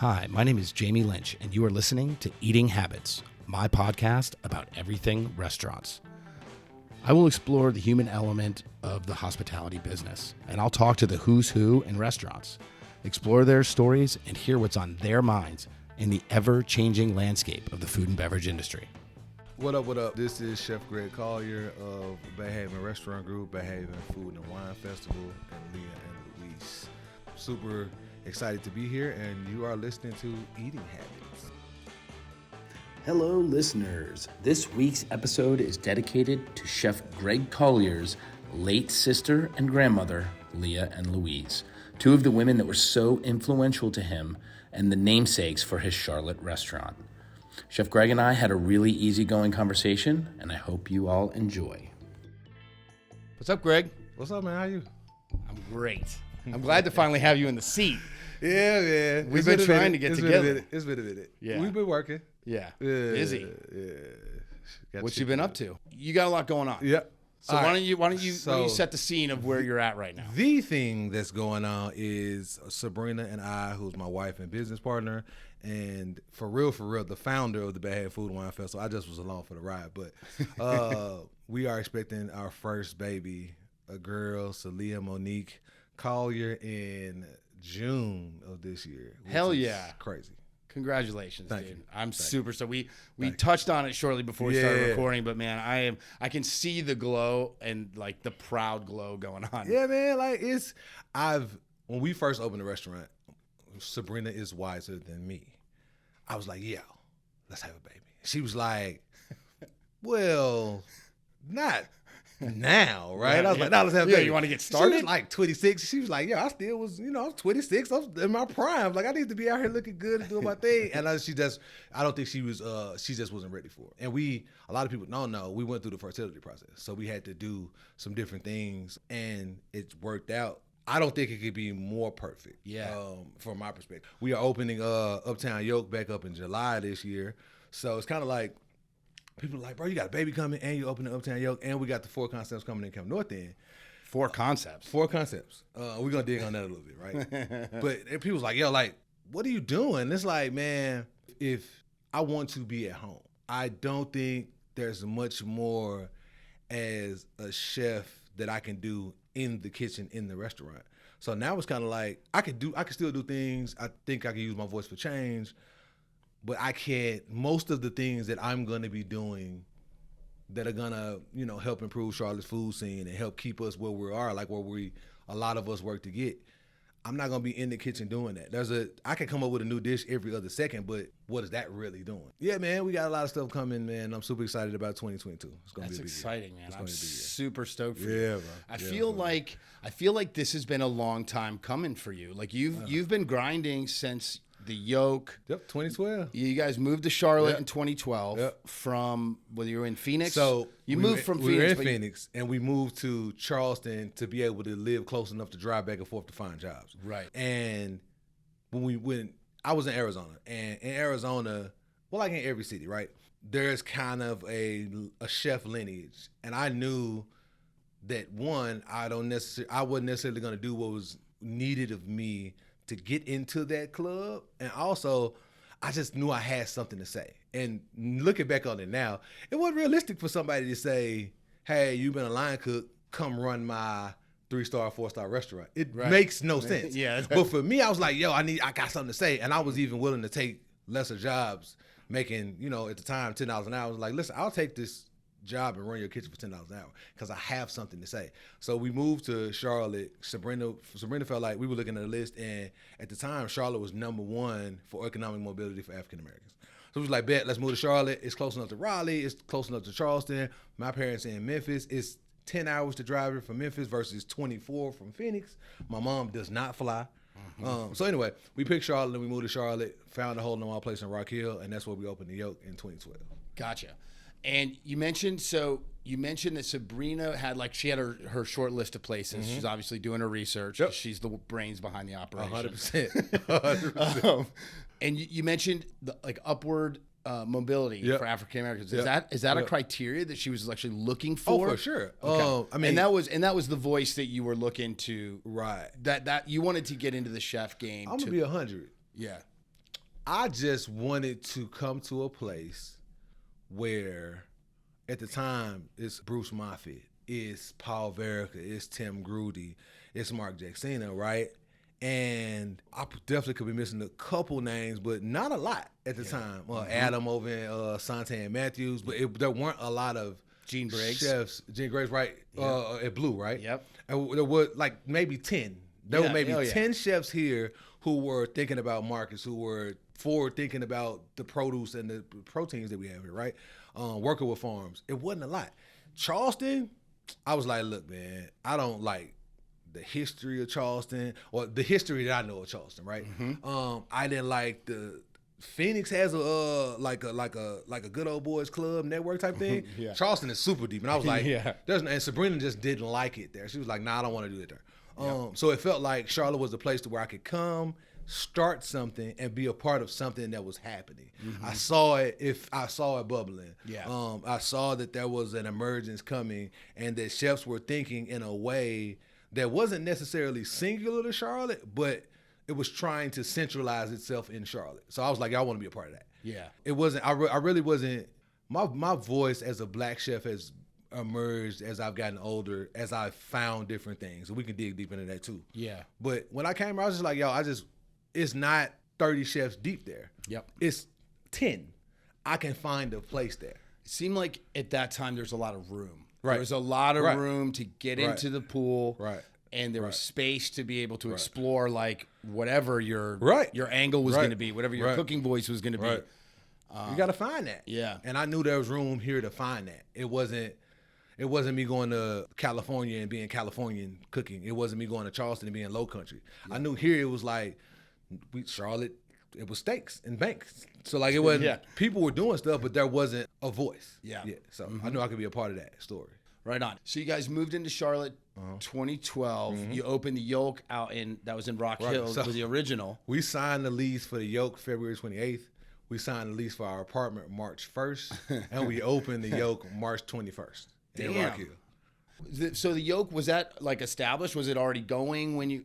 Hi, my name is Jamie Lynch, and you are listening to Eating Habits, my podcast about everything restaurants. I will explore the human element of the hospitality business, and I'll talk to the who's who in restaurants, explore their stories, and hear what's on their minds in the ever-changing landscape of the food and beverage industry. What up, what up? This is Chef Greg Collier of Bayhaven Restaurant Group, Bayhaven Food and Wine Festival, and Leah and Luis. Super excited to be here, and you are listening to Eating Habits. Hello, listeners. This week's episode is dedicated to Chef Greg Collier's late sister and grandmother, Leah and Louise, two of the women that were so influential to him and the namesakes for his Charlotte restaurant. Chef Greg and I had a really easygoing conversation, and I hope you all enjoy. What's up, Greg? What's up, man? How you? I'm great. I'm glad to finally have you in the seat. Yeah, man. We've been trying to get together. It's been a minute. Yeah. We've been working. Yeah. Busy. Yeah. What you been up to? You got a lot going on. Yeah. So why don't you set the scene of where you're at right now? The thing that's going on is Subrina and I, who's my wife and business partner, and for real, the founder of the Bayhaven Food and Wine Festival. I just was along for the ride, but we are expecting our first baby, a girl, Celia Monique Collier, in June of this year. Hell yeah. Crazy. Congratulations, Thank dude. you. I'm super. So we Thank touched on it shortly before we started recording, but man, I can see the glow and like the proud glow going on. Yeah, man. Like when we first opened the restaurant, Subrina is wiser than me. I was like, yeah, let's have a baby. She was like, well, not now, right? Yeah, I was like, no, let's have a baby. You want to get started? She was like 26. She was like, yeah, I still was, I'm 26. I was in my prime. Like, I need to be out here looking good and doing my thing. And I don't think she was, she just wasn't ready for it. And a lot of people, we went through the fertility process. So we had to do some different things, and it worked out. I don't think it could be more perfect. Yeah. From my perspective. We are opening Uptown Yoke back up in July this year. So it's kind of like, people are like, bro, you got a baby coming, and you open the Uptown Yoke, and we got the 4 concepts coming in Camp North End. 4 concepts. 4 concepts. We're going to dig on that a little bit, right? But people's like, yo, like, what are you doing? It's like, man, if I want to be at home, I don't think there's much more as a chef that I can do in the kitchen, in the restaurant. So now it's kind of like, I can still do things. I think I can use my voice for change. But I can't, most of the things that I'm going to be doing that are going to, help improve Charlotte's food scene and help keep us where we are, like where a lot of us work to get, I'm not going to be in the kitchen doing that. I can come up with a new dish every other second, but what is that really doing? Yeah, man, we got a lot of stuff coming, man. I'm super excited about 2022. It's going to be a big exciting, year. man. I'm super stoked for you. Yeah, bro. I feel like this has been a long time coming for you. Like you've been grinding since the Yoke. Yep, 2012. You guys moved to Charlotte in 2012 from, whether you were in Phoenix? So you moved from Phoenix. We were in Phoenix, and we moved to Charleston to be able to live close enough to drive back and forth to find jobs. Right. And when I was in Arizona, and in Arizona, well, like in every city, right, there's kind of a chef lineage. And I knew that, one, I wasn't necessarily going to do what was needed of me to get into that club, and also I just knew I had something to say. And looking back on it now, it wasn't realistic for somebody to say, hey, you've been a line cook, come run my 3-star, 4-star restaurant. It makes no sense. Yeah. But for me, I was like, yo, I got something to say. And I was even willing to take lesser jobs, making, at the time, $10 an hour. I was like, listen, I'll take this job and run your kitchen for $10 an hour because I have something to say. So we moved to Charlotte. Subrina felt like we were looking at a list, and at the time, Charlotte was #1 for economic mobility for African Americans. So it was like, bet, let's move to Charlotte. It's close enough to Raleigh. It's close enough to Charleston. My parents are in Memphis. It's 10 hours to drive here from Memphis versus 24 from Phoenix. My mom does not fly. So anyway, we picked Charlotte and we moved to Charlotte, found a hole in the wall place in Rock Hill, and that's where we opened the Yoke in 2012. Gotcha. And you mentioned that Subrina had her short list of places. Mm-hmm. She's obviously doing her research. Yep. She's the brains behind the operation. 100%. And you mentioned upward mobility for African Americans. Is that a criteria that she was actually looking for? Oh, for sure. Okay. And that was the voice that you were looking to. Right. That you wanted to get into the chef game. I'm gonna be 100. Yeah. I just wanted to come to a place where, at the time, it's Bruce Moffitt, it's Paul Verica, it's Tim Grudy, it's Mark Jacksina, right? And I definitely could be missing a couple names, but not a lot at the time. Adam over in Santan Matthews, but there weren't a lot of Gene Briggs. chefs. Gene Briggs, right? At Blue, right? Yep. And there were like maybe 10. There were maybe 10 chefs here who were thinking about markets, who were forward thinking about the produce and the proteins that we have here, right? Working with farms. It wasn't a lot. Charleston, I was like, look, man, I don't like the history of Charleston, or the history that I know of Charleston, right? I didn't like Phoenix has like a good old boys club network type thing. Charleston is super deep, and I was like, and Subrina just didn't like it there. She was like, nah, I don't want to do it there. So it felt like Charlotte was a place to where I could come, start something, and be a part of something that was happening. I saw it bubbling. I saw that there was an emergence coming, and that chefs were thinking in a way that wasn't necessarily singular to Charlotte, but it was trying to centralize itself in Charlotte. So I was like, I want to be a part of that. It wasn't. I really wasn't. My voice as a black chef has emerged as I've gotten older, as I've found different things. And we can dig deep into that too. But when I came, I was just like, it's not 30 chefs deep there. It's 10. I can find a place there. It seemed like at that time there's a lot of room. There was a lot of room to get into the pool. And there was space to be able to explore like whatever your angle was going to be, whatever your cooking voice was going to be. You got to find that. And I knew there was room here to find that. It wasn't me going to California and being Californian cooking. It wasn't me going to Charleston and being low country. I knew here it was like Charlotte, it was steaks and banks. So like it wasn't, people were doing stuff, but there wasn't a voice. So I knew I could be a part of that story. Right on. So you guys moved into Charlotte 2012. You opened the Yolk out that was in Rock Hill, so was the original. We signed the lease for the Yolk February 28th. We signed the lease for our apartment March 1st, and we opened the Yolk March 21st in Rock Hill. So the Yolk, was that like established? Was it already going when you?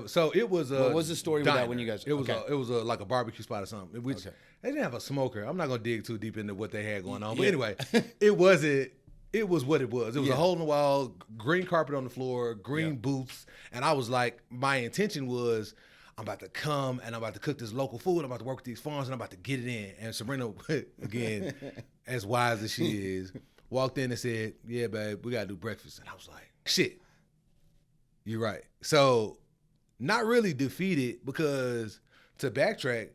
So it was a. What was the story with that when you guys? It was like a barbecue spot or something. Which they didn't have a smoker. I'm not gonna dig too deep into what they had going on, but anyway, it wasn't. It was what it was. It was a hole in the wall, green carpet on the floor, green booths, and I was like, my intention was, I'm about to come and I'm about to cook this local food. I'm about to work with these farms and I'm about to get it in. And Subrina, again, as wise as she is, walked in and said, yeah, babe, we got to do breakfast. And I was like, shit, you're right. So not really defeated, because to backtrack,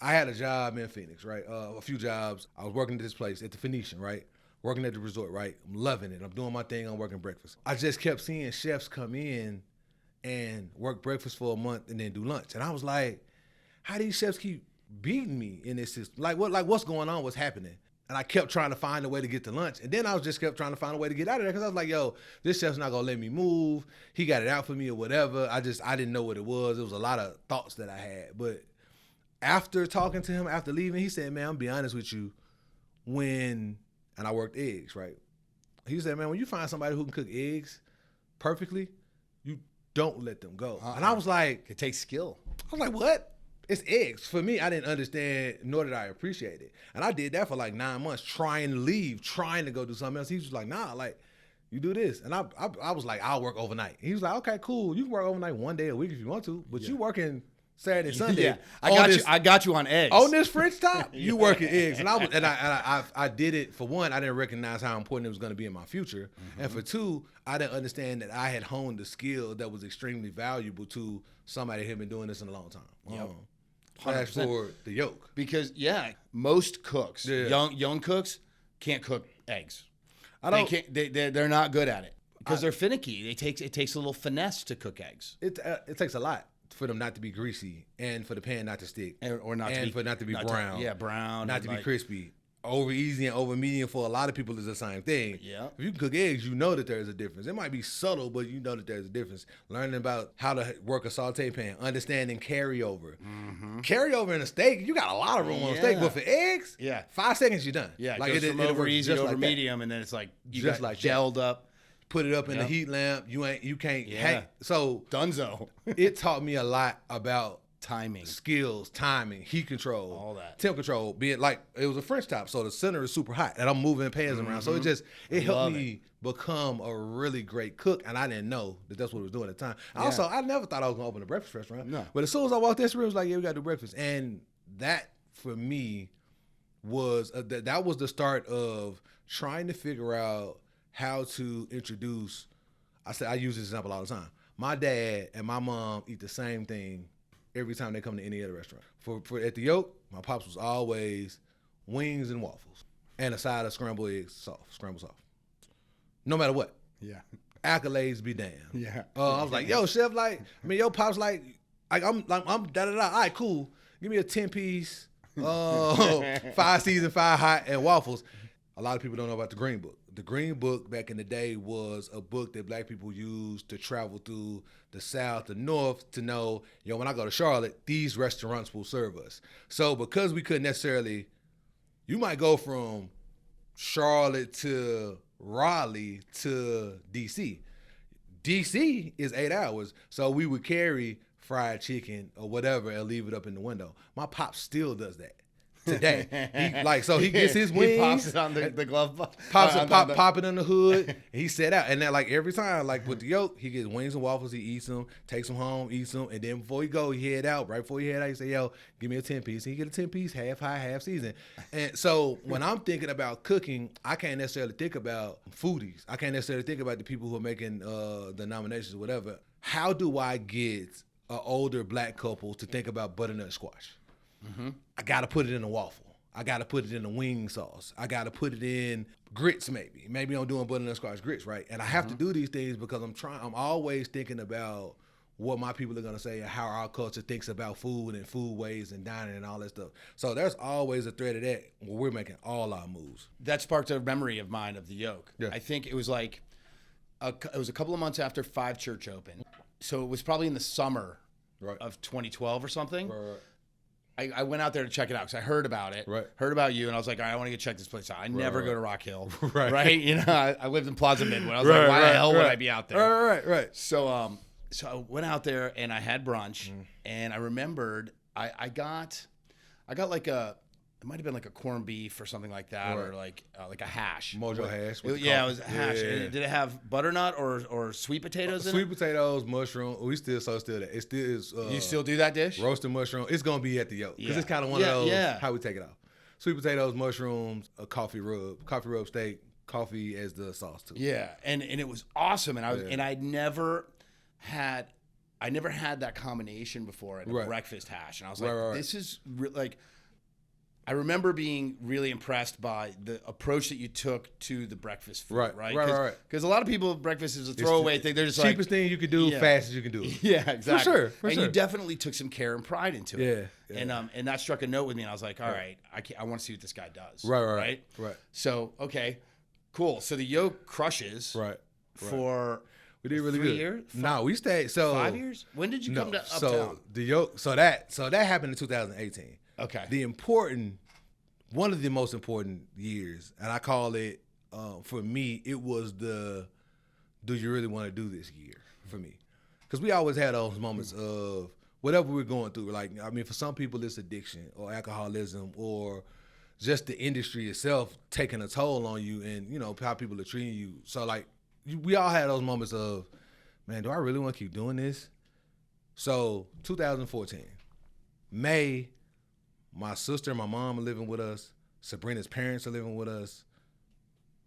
I had a job in Phoenix, right? A few jobs. I was working at this place at the Phoenician, right? Working at the resort, right? I'm loving it. I'm doing my thing. I'm working breakfast. I just kept seeing chefs come in and work breakfast for a month and then do lunch. And I was like, how these chefs keep beating me in this system? What's going on? What's happening? And I kept trying to find a way to get to lunch. And then I just kept trying to find a way to get out of there, because I was like, yo, this chef's not gonna let me move. He got it out for me or whatever. I didn't know what it was. It was a lot of thoughts that I had. But after talking to him, after leaving, he said, man, I'm gonna be honest with you, and I worked eggs, right? He said, man, when you find somebody who can cook eggs perfectly, you don't let them go. And I was like, it takes skill. I was like, what? It's eggs. For me, I didn't understand, nor did I appreciate it. And I did that for like 9 months, trying to leave, trying to go do something else. He was like, nah, like, you do this. And I was like, I'll work overnight. He was like, okay, cool. You can work overnight one day a week if you want to, but you working Saturday, Sunday. I got you on eggs. On this French top, you working eggs. And I did it, for one, I didn't recognize how important it was going to be in my future. And for two, I didn't understand that I had honed a skill that was extremely valuable to somebody who had been doing this in a long time. Fast forward the Yolk. Because most cooks, young cooks, can't cook eggs. They're not good at it because they're finicky. It takes a little finesse to cook eggs. It takes a lot for them not to be greasy, and for the pan not to stick, or not to be brown. Brown. Not to be crispy. Over easy and over medium for a lot of people is the same thing. Yeah. If you can cook eggs, you know that there's a difference. It might be subtle, but you know that there's a difference. Learning about how to work a saute pan, understanding carryover. Carryover in a steak, you got a lot of room on a steak, but for eggs, 5 seconds you're done. Yeah, like it goes from over easy over medium, and then it's like you just got gelled up. Put it up in the heat lamp. You can't hang. So Dunzo. It taught me a lot about timing, skills, timing, heat control, all that, temp control. Being like it was a French top, so the center is super hot, and I'm moving pans around. So it helped me become a really great cook, and I didn't know that that's what it was doing at the time. Yeah. Also, I never thought I was gonna open a breakfast restaurant. No. But as soon as I walked in, Subrina was like, "Yeah, we gotta do breakfast," and that for me was that was the start of trying to figure out how to introduce. I use this example all the time. My dad and my mom eat the same thing every time they come to any other restaurant. For at the Yoke, my pops was always wings and waffles and a side of scrambled eggs, scrambled soft. No matter what. Yeah. Accolades be damned. Yeah. I was like, yo, chef, your pops I'm da-da-da. All right, cool. Give me a 10-piece, 5 seasoned, 5 hot, and waffles. A lot of people don't know about the Green Book. The Green Book back in the day was a book that black people used to travel through the South, the North, to know, when I go to Charlotte, these restaurants will serve us. So because we couldn't necessarily, you might go from Charlotte to Raleigh to D.C. D.C. is 8 hours, so we would carry fried chicken or whatever and leave it up in the window. My pop still does that today. He gets his wings. He pops it on the glove box. Pop it in the hood, and he set out. And then every time, with the Yoke, he gets wings and waffles, he eats them, takes them home, eats them, and then before he go, he head out. Right before he head out, he say, yo, give me a 10-piece. And he get a 10-piece, half high, half seasoned. And so when I'm thinking about cooking, I can't necessarily think about foodies. I can't necessarily think about the people who are making the nominations or whatever. How do I get an older black couple to think about butternut squash? Mm-hmm. I got to put it in a waffle. I got to put it in a wing sauce. I got to put it in grits maybe. Maybe I'm doing butternut squash grits, right? And I have to do these things because I'm always thinking about what my people are going to say and how our culture thinks about food and food ways and dining and all that stuff. So there's always a thread of that where we're making all our moves. That sparked a memory of mine of the Yoke. Yeah. I think it was it was a couple of months after 5 Church opened. So it was probably in the summer of 2012 or something. Right. I went out there to check it out because I heard about it, heard about you, and I was like, all right, I want to go check this place out. I never go to Rock Hill, right? I lived in Plaza Midwood. I was like, why the hell would I be out there? Right. So I went out there and I had brunch, and I remembered I got it might have been like a corned beef or something like that, or like a hash. Mojo hash. It was a hash. Yeah. Did it have butternut or sweet potatoes in it? Sweet potatoes, mushroom. We still that. It still is. You still do that dish? Roasted mushroom. It's gonna be at the Yoke because it's kind of one of those. Yeah. How we take it off. Sweet potatoes, mushrooms, a coffee rub steak, coffee as the sauce too. Yeah, and it was awesome, and I never had that combination before at a breakfast hash, and I was like, this is I remember being really impressed by the approach that you took to the breakfast food, right? Because a lot of people, breakfast is a throwaway thing. They're just cheapest thing you can do, fast as you can do it. Yeah, exactly. For sure. You definitely took some care and pride into it. Yeah. And that struck a note with me, and I was like, all right, I want to see what this guy does. Right. So, okay, cool. So the Yoke crushes for... We did really 3 good. years? No, we stayed. So 5 years? When did you come to Uptown? So the Yoke. So that happened in 2018. Okay. One of the most important years, and I call it, for me, it was do you really want to do this year for me? Because we always had those moments of whatever we're going through. For some people it's addiction or alcoholism or just the industry itself taking a toll on you and, how people are treating you. So, we all had those moments of, man, do I really want to keep doing this? So 2014, May, my sister and my mom are living with us. Subrina's parents are living with us.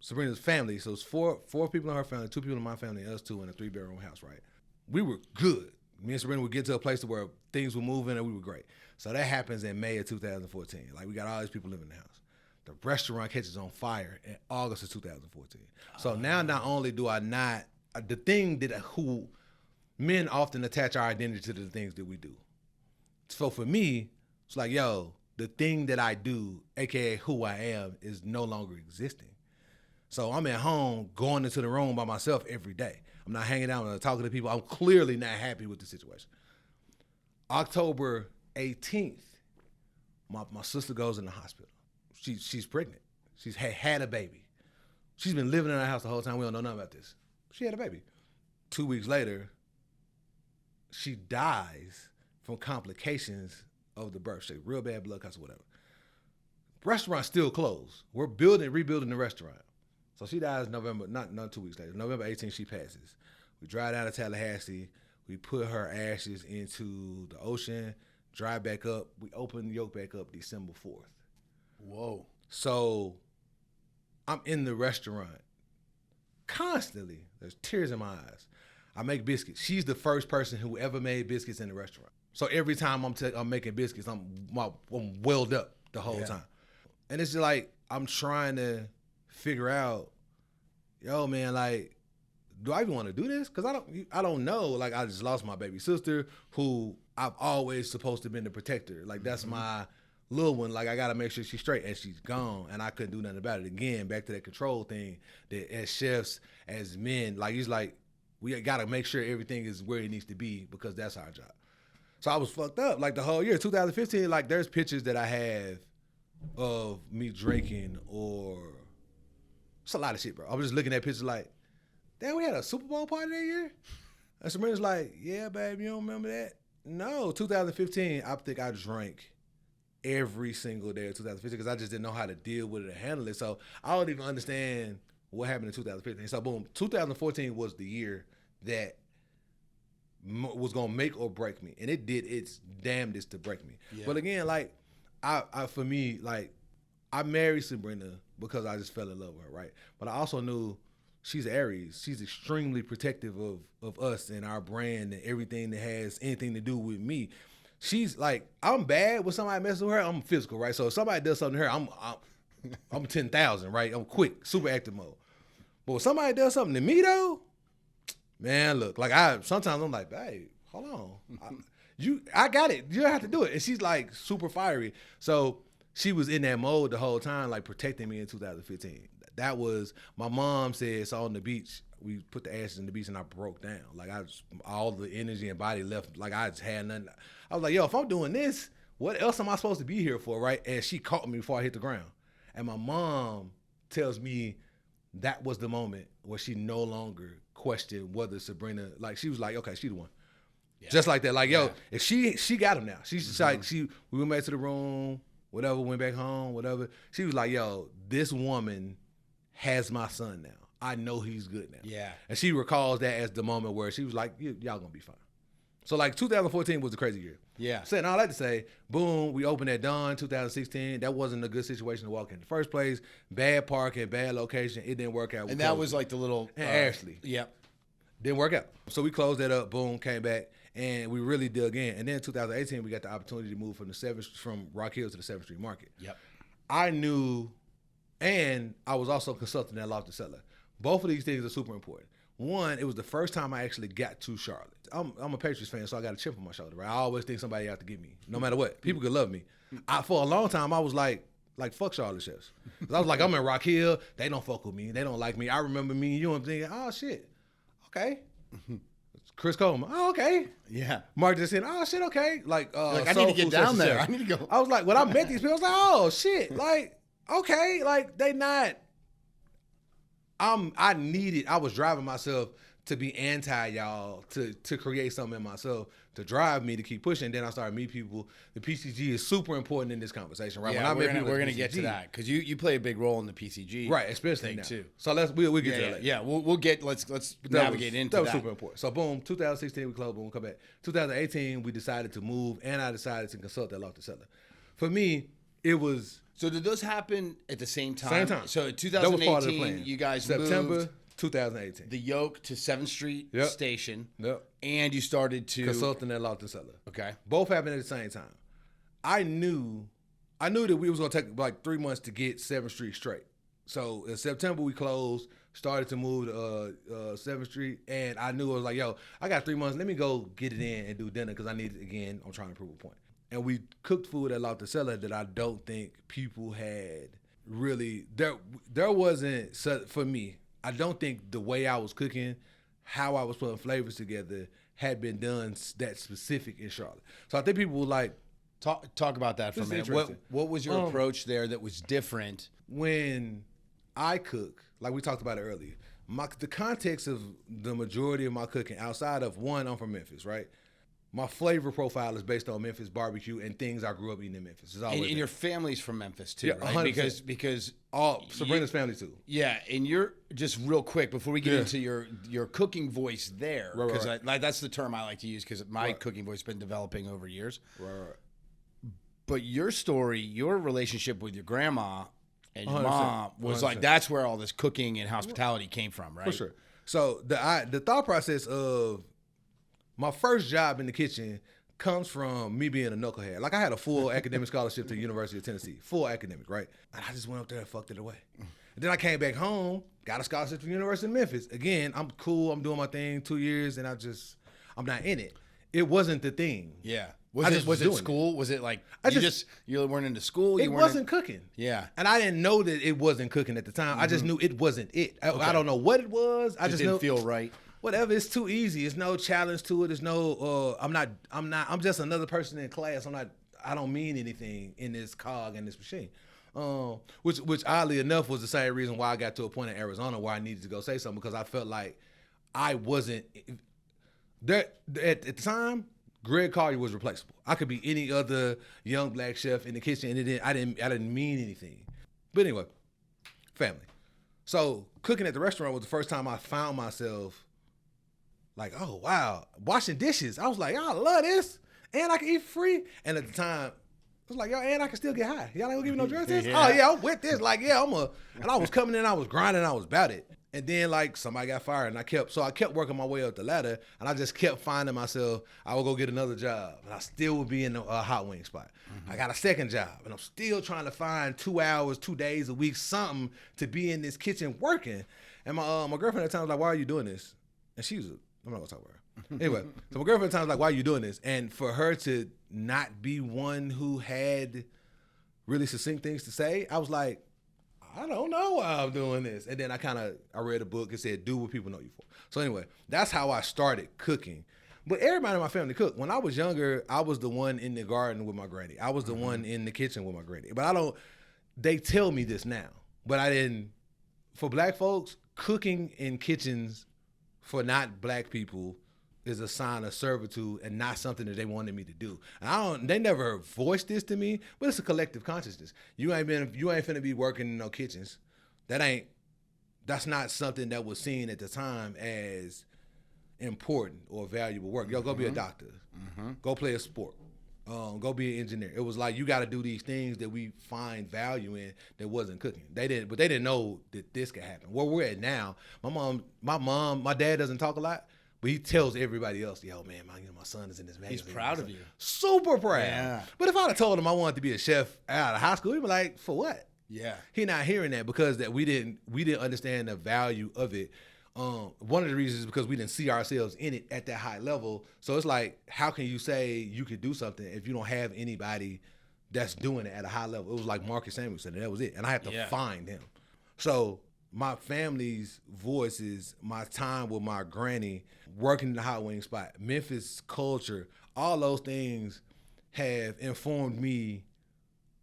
Subrina's family, so it's four people in her family, 2 people in my family, and us 2 in a 3-bedroom house, right? We were good. Me and Subrina would get to a place where things were moving and we were great. So that happens in May of 2014. We got all these people living in the house. The restaurant catches on fire in August of 2014. So now not only do I not, the thing who men often attach our identity to the things that we do. So for me, it's the thing that I do, AKA who I am, is no longer existing. So I'm at home going into the room by myself every day. I'm not hanging out and talking to people. I'm clearly not happy with the situation. October 18th, my sister goes in the hospital. She's pregnant. She's had a baby. She's been living in our house the whole time. We don't know nothing about this. She had a baby. 2 weeks later, she dies from complications of the birth. Say real bad blood clots or whatever. Restaurant still closed. We're rebuilding the restaurant. So she dies November, not 2 weeks later. November 18th, she passes. We drive down to Tallahassee. We put her ashes into the ocean, drive back up. We open the yoke back up December 4th. Whoa. So I'm in the restaurant constantly. There's tears in my eyes. I make biscuits. She's the first person who ever made biscuits in the restaurant. So every time I'm making biscuits, I'm welled up the whole time. And it's just like I'm trying to figure out, yo, man, like, do I even want to do this? Because I don't know. Like, I just lost my baby sister, who I've always supposed to been the protector. Like, that's my little one. Like, I got to make sure she's straight, and she's gone, and I couldn't do nothing about it. Again, back to that control thing, that as chefs, as men, like, he's like, we got to make sure everything is where it needs to be, because that's our job. So I was fucked up, like, the whole year. 2015, like, there's pictures that I have of me drinking, or it's a lot of shit, bro. I was just looking at pictures like, damn, we had a Super Bowl party that year? And Subrina's like, yeah, babe, you don't remember that? No, 2015, I think I drank every single day of 2015 because I just didn't know how to deal with it and handle it. So I don't even understand what happened in 2015. So boom, 2014 was the year that was going to make or break me. And it did its damnedest to break me. Yeah. But again, like, for me, like, I married Subrina because I just fell in love with her, right? But I also knew she's Aries. She's extremely protective of us and our brand and everything that has anything to do with me. She's like, I'm bad with somebody messing with her. I'm physical, right? So if somebody does something to her, I'm 10,000, right? I'm quick, super active mode. But when somebody does something to me, though, man, look, like, sometimes I'm like, babe, hold on. I got it. You don't have to do it. And she's like super fiery. So she was in that mode the whole time, like protecting me in 2015. That was, my mom said, so on the beach, we put the ashes in the beach and I broke down. Like, all the energy and body left, like, I just had nothing. I was like, yo, if I'm doing this, what else am I supposed to be here for, right? And she caught me before I hit the ground. And my mom tells me that was the moment where she no longer questioned whether Subrina, like, she was like, okay, she the one. Yeah. Just like that. Like, yo, if she got him now. She's just like, we went back to the room, whatever, went back home, whatever. She was like, yo, this woman has my son now. I know he's good now. Yeah. And she recalls that as the moment where she was like, y'all gonna be fine. So, like, 2014 was a crazy year. Yeah. So, and all I like to say, boom, we opened at dawn, 2016. That wasn't a good situation to walk in the first place. Bad parking, bad location. It didn't work out. And that was like the little... And Ashley. Yep. Didn't work out. So we closed that up, boom, came back, and we really dug in. And then 2018, we got the opportunity to move from Rock Hill to the 7th Street Market. Yep. I knew, and I was also consulting at Loftus Cellar. Both of these things are super important. One, it was the first time I actually got to Charlotte. I'm a Patriots fan, so I got a chip on my shoulder, right? I always think somebody out to get me, no matter what. People could love me. For a long time, I was like fuck Charlotte chefs. I was like, I'm in Rock Hill. They don't fuck with me. They don't like me. I remember me and you, I'm thinking, oh, shit. Okay. Chris Coleman. Oh, okay. Yeah. Mark just said, oh, shit, okay. Like I need to get down there. I need to go. I was like, when I met these people, I was like, oh, shit. Like, okay. Like, they not. I was driving myself to be anti y'all, to create something in myself, to drive me to keep pushing. Then I started meeting people. The PCG is super important in this conversation, right? Yeah, we're gonna get to that because you play a big role in the PCG, right? Especially now. Too. So we'll get to that later. Yeah, we'll get let's navigate into that. That was super important. So boom, 2016 we closed, boom, we come back. 2018 we decided to move, and I decided to consult at Loftus Cellar. For me, it was. So did those happen at the same time? Same time. So in 2018, you guys September moved 2018. The yoke to 7th Street Station. Yep. And you started to consulting at Loftus Cellar. Okay. Both happened at the same time. I knew that we was gonna take like 3 months to get 7th Street straight. So in September we closed, started to move to 7th Street, and I knew I was like, yo, I got 3 months. Let me go get it in and do dinner because I need it again. I'm trying to prove a point. And we cooked food at Loftus Cellar that I don't think people had really. There wasn't, for me, I don't think the way I was cooking, how I was putting flavors together had been done that specific in Charlotte. So I think people were like, talk about that for a minute. What was your approach there that was different? When I cook, like we talked about it earlier, the context of the majority of my cooking, outside of one, I'm from Memphis, right? my flavor profile is based on Memphis barbecue and things I grew up eating in Memphis. It's always and your family's from Memphis too, right? 100%. Because all Subrina's family too. Yeah, and you're just real quick before we get into your cooking voice there, because that's the term I like to use because my cooking voice has been developing over years. Right. But your story, your relationship with your grandma and your mom was 100%. like that's where all this cooking and hospitality came from, right? For sure. So the thought process of my first job in the kitchen comes from me being a knucklehead. Like I had a full academic scholarship to the University of Tennessee, full academic, right? And I just went up there and fucked it away. And then I came back home, got a scholarship to the University of Memphis. Again, I'm cool, I'm doing my thing, 2 years, and I'm not in it. It wasn't the thing. Yeah. Was it school? Was it like you weren't into school? It wasn't cooking. Yeah. And I didn't know that it wasn't cooking at the time. I just knew it wasn't it. I don't know what it was. I just didn't feel right. Whatever, it's too easy. There's no challenge to it. There's no I'm just another person in class. I don't mean anything in this cog and this machine. Which oddly enough was the same reason why I got to a point in Arizona where I needed to go say something, because I felt like I wasn't there at the time. Greg Collier was replaceable. I could be any other young black chef in the kitchen, and I didn't mean anything. But anyway, family. So cooking at the restaurant was the first time I found myself like, oh wow, washing dishes. I was like, I love this, and I can eat free. And at the time, I was like, yo, and I can still get high. Y'all ain't gonna give me no drug test? Oh yeah, I'm with this. Like, yeah, and I was coming in, I was grinding, I was about it. And then like somebody got fired, and I kept working my way up the ladder, and I just kept finding myself. I would go get another job, and I still would be in a hot wing spot. I got a second job, and I'm still trying to find 2 hours, 2 days a week, something to be in this kitchen working. And my girlfriend at the time was like, "Why are you doing this?" And she was, I'm not gonna talk about her. Anyway, so my girlfriend at the time was like, "Why are you doing this?" And for her to not be one who had really succinct things to say, I was like, I don't know why I'm doing this. And then I read a book and said, do what people know you for. So anyway, that's how I started cooking. But everybody in my family cooked. When I was younger, I was the one in the garden with my granny. I was the one in the kitchen with my granny. But they tell me this now, but I didn't. For black folks, cooking in kitchens for not black people is a sign of servitude and not something that they wanted me to do. And they never voiced this to me, but it's a collective consciousness. You ain't finna be working in no kitchens. That's not something that was seen at the time as important or valuable work. Yo, go be a doctor. Go play a sport. Go be an engineer. It was like, you got to do these things that we find value in that wasn't cooking. They didn't know that this could happen. Where we're at now, my dad doesn't talk a lot, but he tells everybody else, yo, man, my son is in this magazine. He's proud of you. Super proud. Yeah. But if I'd have told him I wanted to be a chef out of high school, he'd be like, for what? Yeah. He not hearing that because that we didn't understand the value of it. One of the reasons is because we didn't see ourselves in it at that high level. So it's like, how can you say you could do something if you don't have anybody that's doing it at a high level? It was like Marcus Samuelson, and that was it. And I had to find him. So my family's voices, my time with my granny, working in the hot wing spot, Memphis culture, all those things have informed me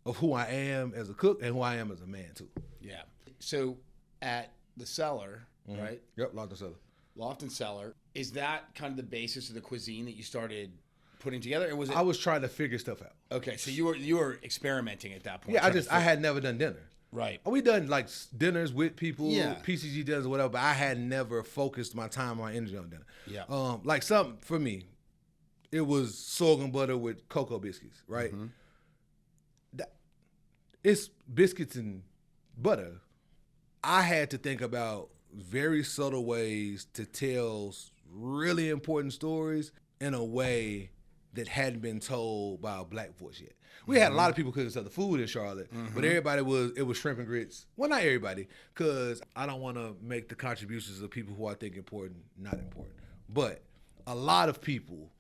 of who I am as a cook and who I am as a man too. Yeah. So at the Cellar, right? Yep, Loft and Cellar. Loft and Cellar. Is that kind of the basis of the cuisine that you started putting together? Or was it? I was trying to figure stuff out. Okay, so you were experimenting at that point. Yeah, I had never done dinner. Right. We done like dinners with people, Yeah. PCG dinners or whatever, but I had never focused my time or energy on dinner. Yeah. Like something for me, it was sorghum butter with cocoa biscuits, right? It's biscuits and butter. I had to think about very subtle ways to tell really important stories in a way that hadn't been told by a black voice yet. We had a lot of people cooking other food in Charlotte, but it was shrimp and grits. Well, not everybody, because I don't want to make the contributions of people who I think important not important. But a lot of people,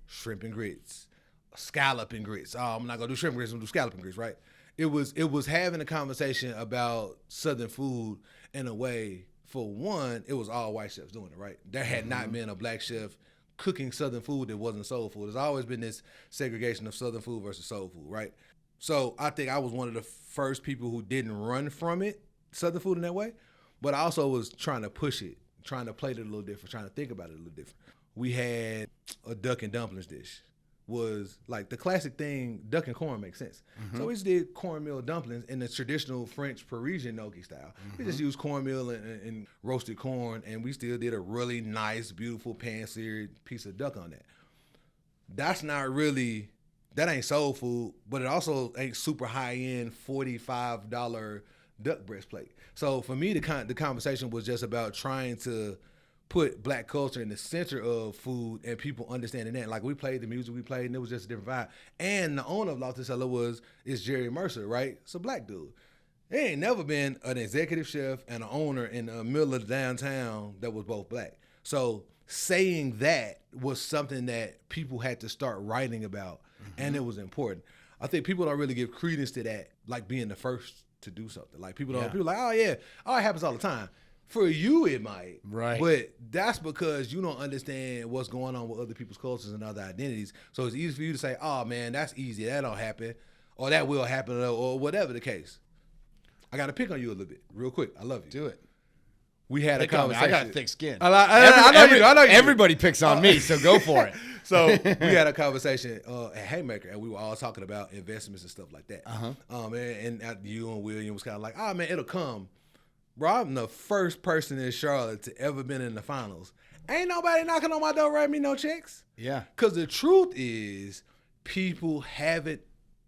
shrimp and grits, scallop and grits. Oh, I'm not gonna do shrimp and grits, I'm gonna do scallop and grits, right? It was having a conversation about Southern food in a way. For one, it was all white chefs doing it, right? There had not been a black chef cooking Southern food that wasn't soul food. There's always been this segregation of Southern food versus soul food, right? So I think I was one of the first people who didn't run from it, Southern food in that way, but I also was trying to push it, trying to plate it a little different, trying to think about it a little different. we had a duck and dumplings dish. Was like the classic thing, duck and corn makes sense. So we just did cornmeal dumplings in the traditional French Parisian gnocchi style. We just used cornmeal and roasted corn, and we still did a really nice, beautiful pan-seared piece of duck on that. That's not really, that ain't soul food, but it also ain't super high-end $45 duck breast plate. So for me, the conversation was just about trying to put black culture in the center of food and people understanding that. Like we played the music we played and it was just a different vibe. And the owner of Loftus Cellar is Jerry Mercer, right? It's a black dude. There ain't never been an executive chef and an owner in the middle of the downtown that was both black. So saying that was something that people had to start writing about, and it was important. I think people don't really give credence to that, like being the first to do something. Like people are like, oh yeah, oh, it happens all the time. For you, it might. Right. But that's because you don't understand what's going on with other people's cultures and other identities. So it's easy for you to say, oh, man, that's easy. That don't happen. Or that will happen, or whatever the case. I got to pick on you a little bit real quick. I love you. Do it. We had a conversation. I got thick skin. I know you. Everybody picks on me, so go for it. So we had a conversation at Haymaker, and we were all talking about investments and stuff like that. And you and William was kind of like, oh, man, it'll come. Bro, I'm the first person in Charlotte to ever been in the finals. Ain't nobody knocking on my door writing me no checks. Yeah. Because the truth is people haven't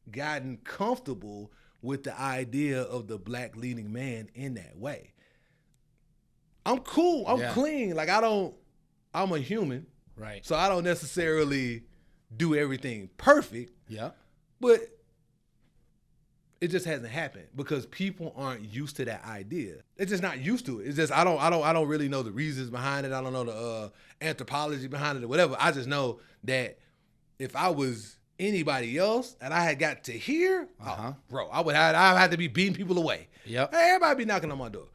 gotten comfortable with the idea of the black leading man in that way. I'm cool. I'm clean. Like I'm a human. Right. So I don't necessarily do everything perfect. Yeah. But it just hasn't happened because people aren't used to that idea. They're just not used to it. It's just I don't really know the reasons behind it. I don't know the anthropology behind it or whatever. I just know that if I was anybody else and I had got to here, bro, I'd have to be beating people away. Yep. Hey, everybody be knocking on my door.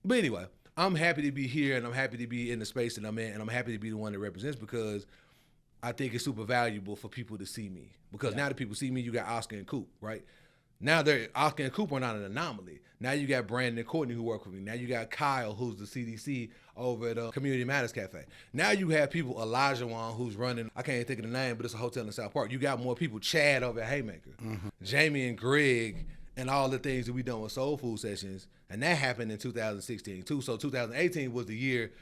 But anyway, I'm happy to be here and I'm happy to be in the space that I'm in and I'm happy to be the one that represents because I think it's super valuable for people to see me. Because now that people see me, you got Oscar and Coop, right? Now Oscar and Coop are not an anomaly. Now you got Brandon and Courtney who work with me. Now you got Kyle, who's the CDC over at Community Matters Cafe. Now you have people, Elijah Wan, who's running, I can't even think of the name, but it's a hotel in South Park. You got more people, Chad over at Haymaker, Jamie and Greg, and all the things that we done with Soul Food Sessions. And that happened in 2016 too. So 2018 was the year.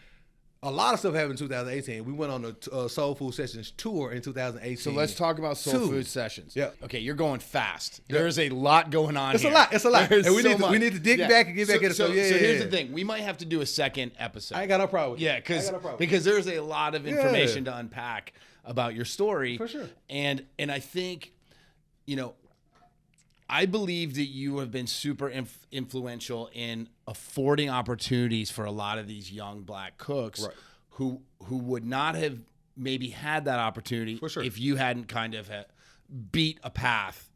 A lot of stuff happened in 2018. We went on the Soul Food Sessions tour in 2018. So let's talk about Soul Food Sessions. Yeah. Okay, you're going fast. There's a lot going on here. It's a lot. And we need to dig back and get back into it. So here's the thing. We might have to do a second episode. I ain't got no problem with it. Yeah, because there's a lot of information to unpack about your story. For sure. And I think, I believe that you have been super influential in affording opportunities for a lot of these young black cooks who would not have maybe had that opportunity if you hadn't kind of beat a path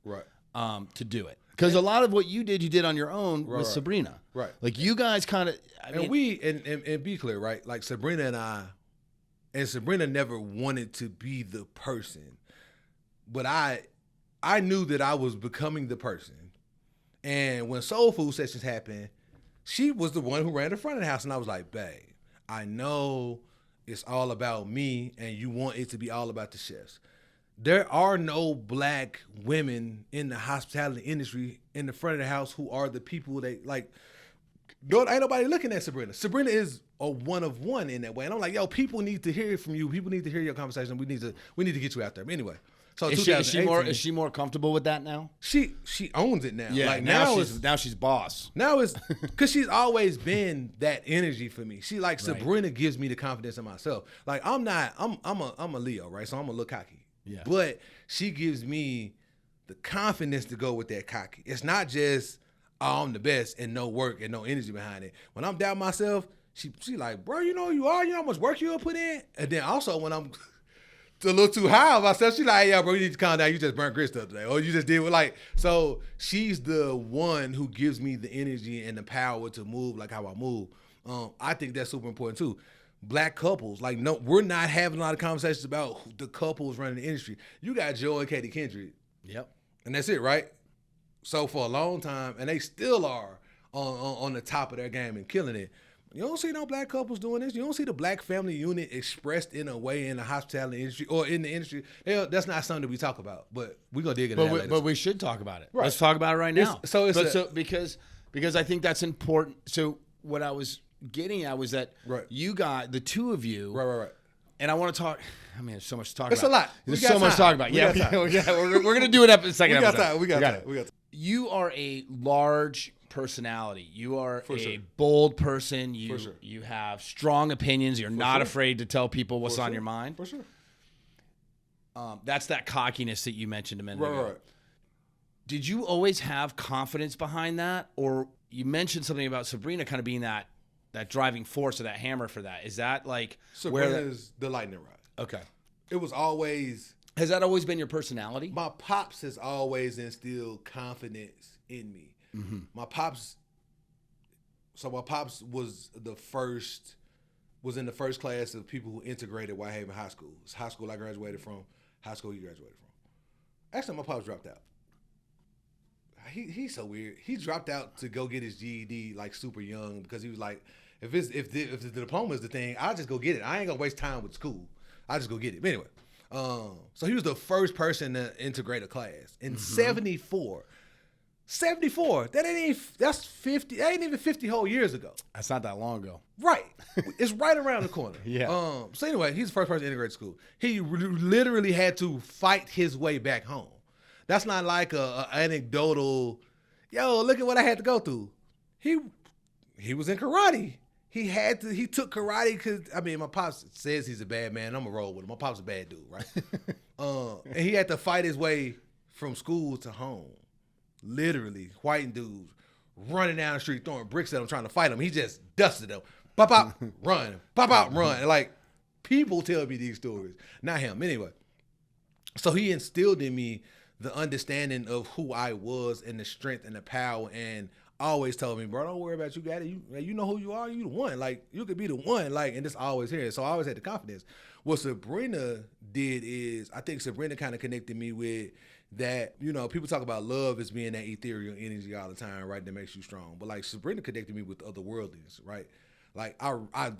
to do it. Because a lot of what you did on your own with Subrina. Right. Like you guys kind of... And be clear, right? Like Subrina and Subrina never wanted to be the person. But I knew that I was becoming the person. And when Soul Food Sessions happened, she was the one who ran the front of the house. And I was like, babe, I know it's all about me and you want it to be all about the chefs. There are no black women in the hospitality industry in the front of the house who are the people that like, ain't nobody looking at Subrina. Subrina is a one of one in that way. And I'm like, yo, people need to hear from you. People need to hear your conversation. We need to get you out there. But anyway. So is she more comfortable with that now? She owns it now. Yeah, like now she's boss. Now it's because she's always been that energy for me. She Subrina gives me the confidence in myself. Like I'm a Leo, right? So I'm a little cocky. Yeah. But she gives me the confidence to go with that cocky. It's not just I'm the best and no work and no energy behind it. When I'm down myself, she like, bro, you know who you are. You know how much work you'll put in. And then also when I'm a little too high on myself, she's like, hey, yo, bro, you need to calm down. You just burnt grits up today. Or you just did so she's the one who gives me the energy and the power to move like how I move. I think that's super important too. Black couples, no, we're not having a lot of conversations about the couples running the industry. You got Joe and Katie Kendrick. Yep. And that's it, right? So for a long time, and they still are on the top of their game and killing it. You don't see no black couples doing this. You don't see the black family unit expressed in a way in the hospitality industry or in the industry. That's not something that we talk about, but we're going to dig into that later. But we should talk about it. Right. Let's talk about it right now. Because I think that's important. So what I was getting at was that right. you got, the two of you. Right. And I want to talk. I mean, there's so much to talk about. It's a lot. There's so much to talk about. We're going to do it up in the second episode. We got time. You are a large personality. You are For a sure. bold person. You sure. you have strong opinions. You're not afraid to tell people what's on your mind. For sure. That's that cockiness that you mentioned a minute ago. Right. Did you always have confidence behind that? Or you mentioned something about Subrina kind of being that driving force or that hammer for that. Is that like Subrina's the lightning rod. Okay. It was always. Has that always been your personality? My pops has always instilled confidence in me. Mm-hmm. My pops was in the first class of people who integrated Bayhaven High School. It's high school I graduated from, high school he graduated from. Actually, my pops dropped out. He's so weird. He dropped out to go get his GED like super young because he was like, if the diploma is the thing, I'll just go get it. I ain't gonna waste time with school. I'll just go get it. But anyway, so he was the first person to integrate a class in 74. 74. That's 50. That ain't even 50 whole years ago. That's not that long ago. Right. It's right around the corner. Yeah. So anyway, he's the first person to integrate school. He literally had to fight his way back home. That's not like a anecdotal, yo, look at what I had to go through. He was in karate. He took karate because, I mean, my pops says he's a bad man. I'm going to roll with him. My pop's a bad dude, right? And he had to fight his way from school to home. Literally, white dudes running down the street, throwing bricks at him, trying to fight him. He just dusted them. Pop out, run. Pop out, run. And like, people tell me these stories. Not him. Anyway. So he instilled in me the understanding of who I was and the strength and the power, and always told me, bro, don't worry about you got it. You know who you are. You the one. Like, you could be the one. Like, and this always here. So I always had the confidence. What Subrina did is, I think Subrina kind of connected me with that, you know, people talk about love as being that ethereal energy all the time, right? That makes you strong. But like Subrina connected me with otherworldliness, right? Like I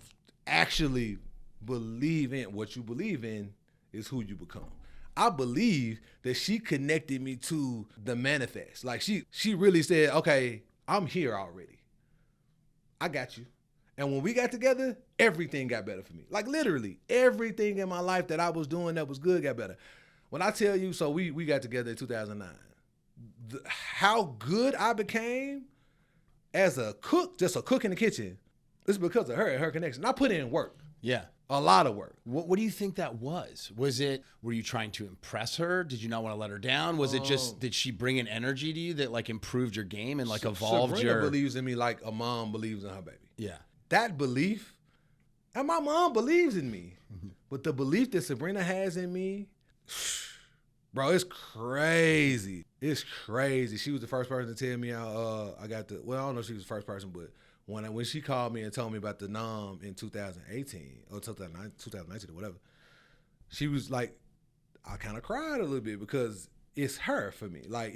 actually believe in what you believe in is who you become. I believe that she connected me to the manifest. Like she really said, okay, I'm here already. I got you. And when we got together, everything got better for me. Like literally everything in my life that I was doing that was good got better. When I tell you, so we got together in 2009. How good I became as a cook, just a cook in the kitchen, it's because of her and her connection. I put in work. Yeah. A lot of work. What do you think that was? Were you trying to impress her? Did you not want to let her down? Was it just, did she bring an energy to you that like improved your game and like evolved Subrina believes in me like a mom believes in her baby. Yeah. That belief, and my mom believes in me, but the belief that Subrina has in me, bro, it's crazy. It's crazy. She was the first person to tell me I got the, well, I don't know if she was the first person, but when she called me and told me about the NOM in 2018 or 2019 or whatever, she was like, I kind of cried a little bit because it's her for me. Like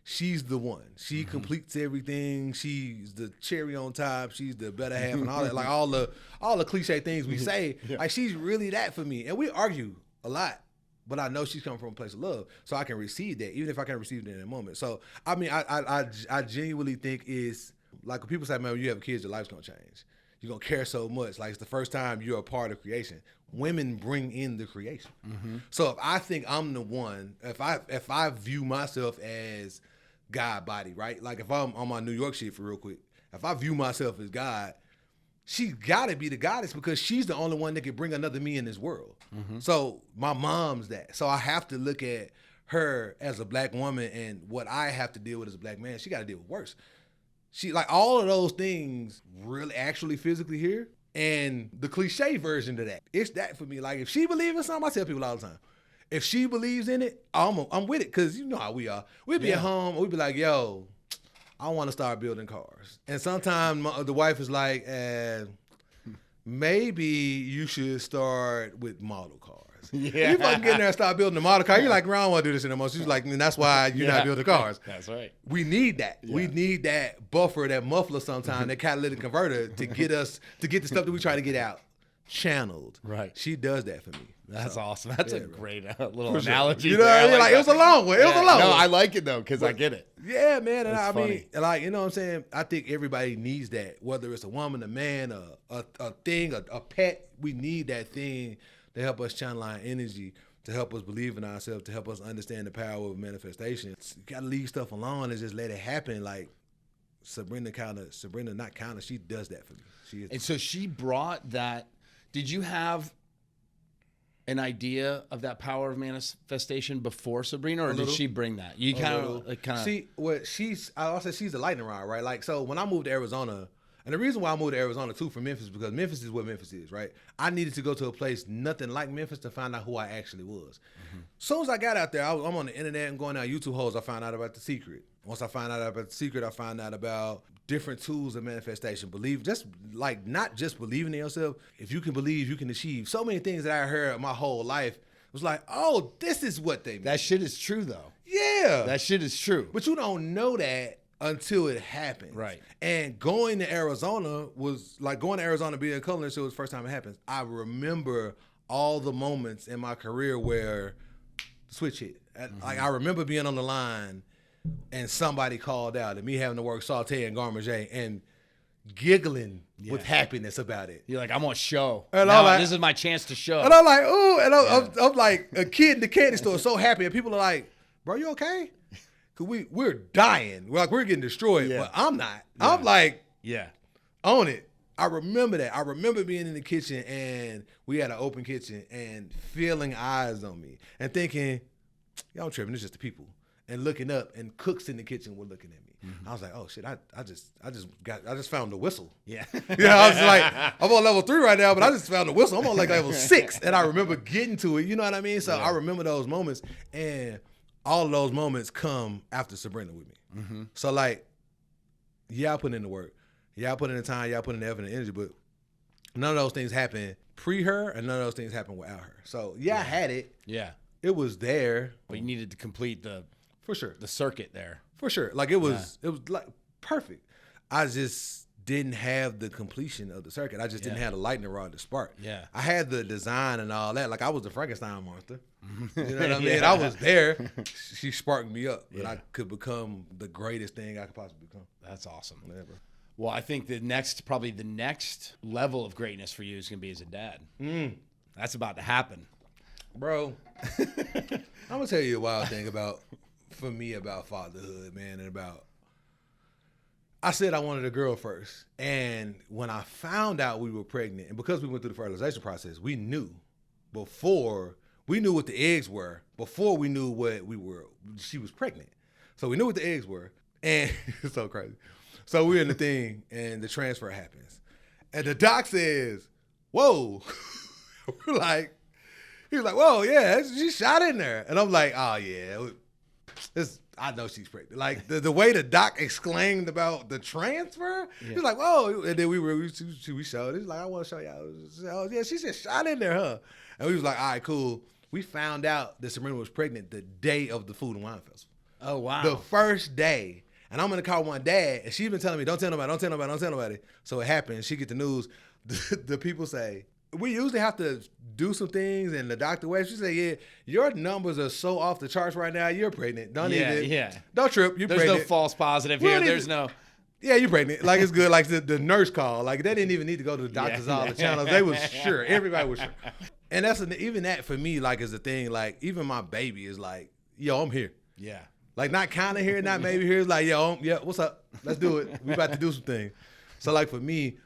she's the one. She completes everything. She's the cherry on top. She's the better half and all that. Like all the cliche things we say. Yeah. Like she's really that for me. And we argue a lot, but I know she's coming from a place of love, so I can receive that, even if I can't receive it in a moment. So I mean, I genuinely think it's like when people say, man, when you have kids, your life's gonna change. You're gonna care so much. Like it's the first time you're a part of creation. Women bring in the creation. So if I think I'm the one, if I view myself as God body, right? Like if I'm on my New York shit for real quick, if I view myself as God, she's gotta be the goddess because she's the only one that can bring another me in this world. So my mom's that. So I have to look at her as a black woman and what I have to deal with as a black man. She gotta deal with worse. She like all of those things really actually physically here. And the cliche version of that, it's that for me. Like if she believes in something, I tell people all the time, if she believes in it, I'm with it. Cause you know how we are. We'd be at home, we'd be like, yo, I want to start building cars. And sometimes the wife is like, maybe you should start with model cars. Yeah. You fucking get in there and start building a model car. You're like, I don't want to do this anymore. She's like, and that's why you're not building cars. That's right. We need that. Yeah. We need that buffer, that muffler sometimes, that catalytic converter to get the stuff that we try to get out channeled. Right. She does that for me. That's awesome. That's a great little for analogy. Sure. You know what I mean? Like it was a long one. It was a long one. No, I like it though, because I get it. Yeah, man. And I mean, like, you know what I'm saying? I think everybody needs that, whether it's a woman, a man, a thing, a pet. We need that thing to help us channel our energy, to help us believe in ourselves, to help us understand the power of manifestation. You gotta leave stuff alone and just let it happen. Like Subrina, she does that for me. And so she brought that. Did you have an idea of that power of manifestation before Subrina, or did she bring that? You kind of see what I also she's the lightning rod, right? Like, so when I moved to Arizona, and the reason why I moved to Arizona too from Memphis, because Memphis is what Memphis is, right? I needed to go to a place nothing like Memphis to find out who I actually was. Mm-hmm. As soon as I got out there, I'm on the internet and going down YouTube holes. I found out about The Secret. Once I found out about The Secret, I found out about different tools of manifestation. Not just believing in yourself. If you can believe, you can achieve. So many things that I heard my whole life was like, oh, this is what they mean. That shit is true though. Yeah. That shit is true. But you don't know that until it happens. Right. And going to Arizona was like being a culinary show was the first time it happens. I remember all the moments in my career where the switch hit. Mm-hmm. Like I remember being on the line and somebody called out and me having to work saute and garde manger and giggling with happiness about it. You're like, I'm on show. And this is my chance to show. And I'm like, ooh, and I'm like a kid in the candy store, so happy. And people are like, bro, you okay? Because we're dying. We're getting destroyed. Yeah. But I'm not. Yeah. I'm like, on it. I remember that. I remember being in the kitchen and we had an open kitchen and feeling eyes on me and thinking, y'all tripping, it's just the people. And looking up, and cooks in the kitchen were looking at me. Mm-hmm. I was like, "Oh shit! I just found the whistle." Yeah, I was like, I'm on level 3 right now, but I just found the whistle. I'm on like level 6, and I remember getting to it. You know what I mean? So I remember those moments, and all of those moments come after Subrina with me. Mm-hmm. So like, I put in the work, I put in the time, I put in the effort and energy, but none of those things happened pre her, and none of those things happened without her. So I had it. Yeah, it was there, but you needed to complete the. For sure. The circuit there. For sure. Like it was like perfect. I just didn't have the completion of the circuit. I just didn't have the lightning rod to spark. Yeah. I had the design and all that. Like I was the Frankenstein monster. You know what I mean? I was there. She sparked me up. And I could become the greatest thing I could possibly become. That's awesome. Yeah, bro. Well, I think the next level of greatness for you is going to be as a dad. That's about to happen. Bro, I'm going to tell you a wild thing about fatherhood, man, and I said I wanted a girl first. And when I found out we were pregnant, and because we went through the fertilization process, we knew what the eggs were before we knew she was pregnant. So we knew what the eggs were. And it's so crazy. So we're in the thing and the transfer happens. And the doc says, whoa. We're like, he was like, whoa, yeah, she shot in there. And I'm like, oh yeah. I know she's pregnant. Like the way the doc exclaimed about the transfer, he was like, "Whoa!" And then we showed. He's like, "I want to show y'all." Yeah, she just shot in there, huh? And we was like, "All right, cool." We found out that Subrina was pregnant the day of the Food and Wine Festival. Oh wow! The first day, and I'm in the car with my dad, and she's been telling me, "Don't tell nobody, don't tell nobody, don't tell nobody." So it happened. She get the news. The people say, we usually have to do some things, and the doctor waits. She said, "Yeah, your numbers are so off the charts right now. You're pregnant. Don't trip. You're There's pregnant. No false positive here. There's no. Yeah, you're pregnant. Like it's good. Like the nurse called. Like they didn't even need to go to the doctors all the channels. They was sure. Everybody was sure. And even that for me, like is a thing. Like even my baby is like, yo, I'm here. Yeah. Like not kind of here, not maybe here. It's like, yo, what's up? Let's do it. We about to do some things. So like for me.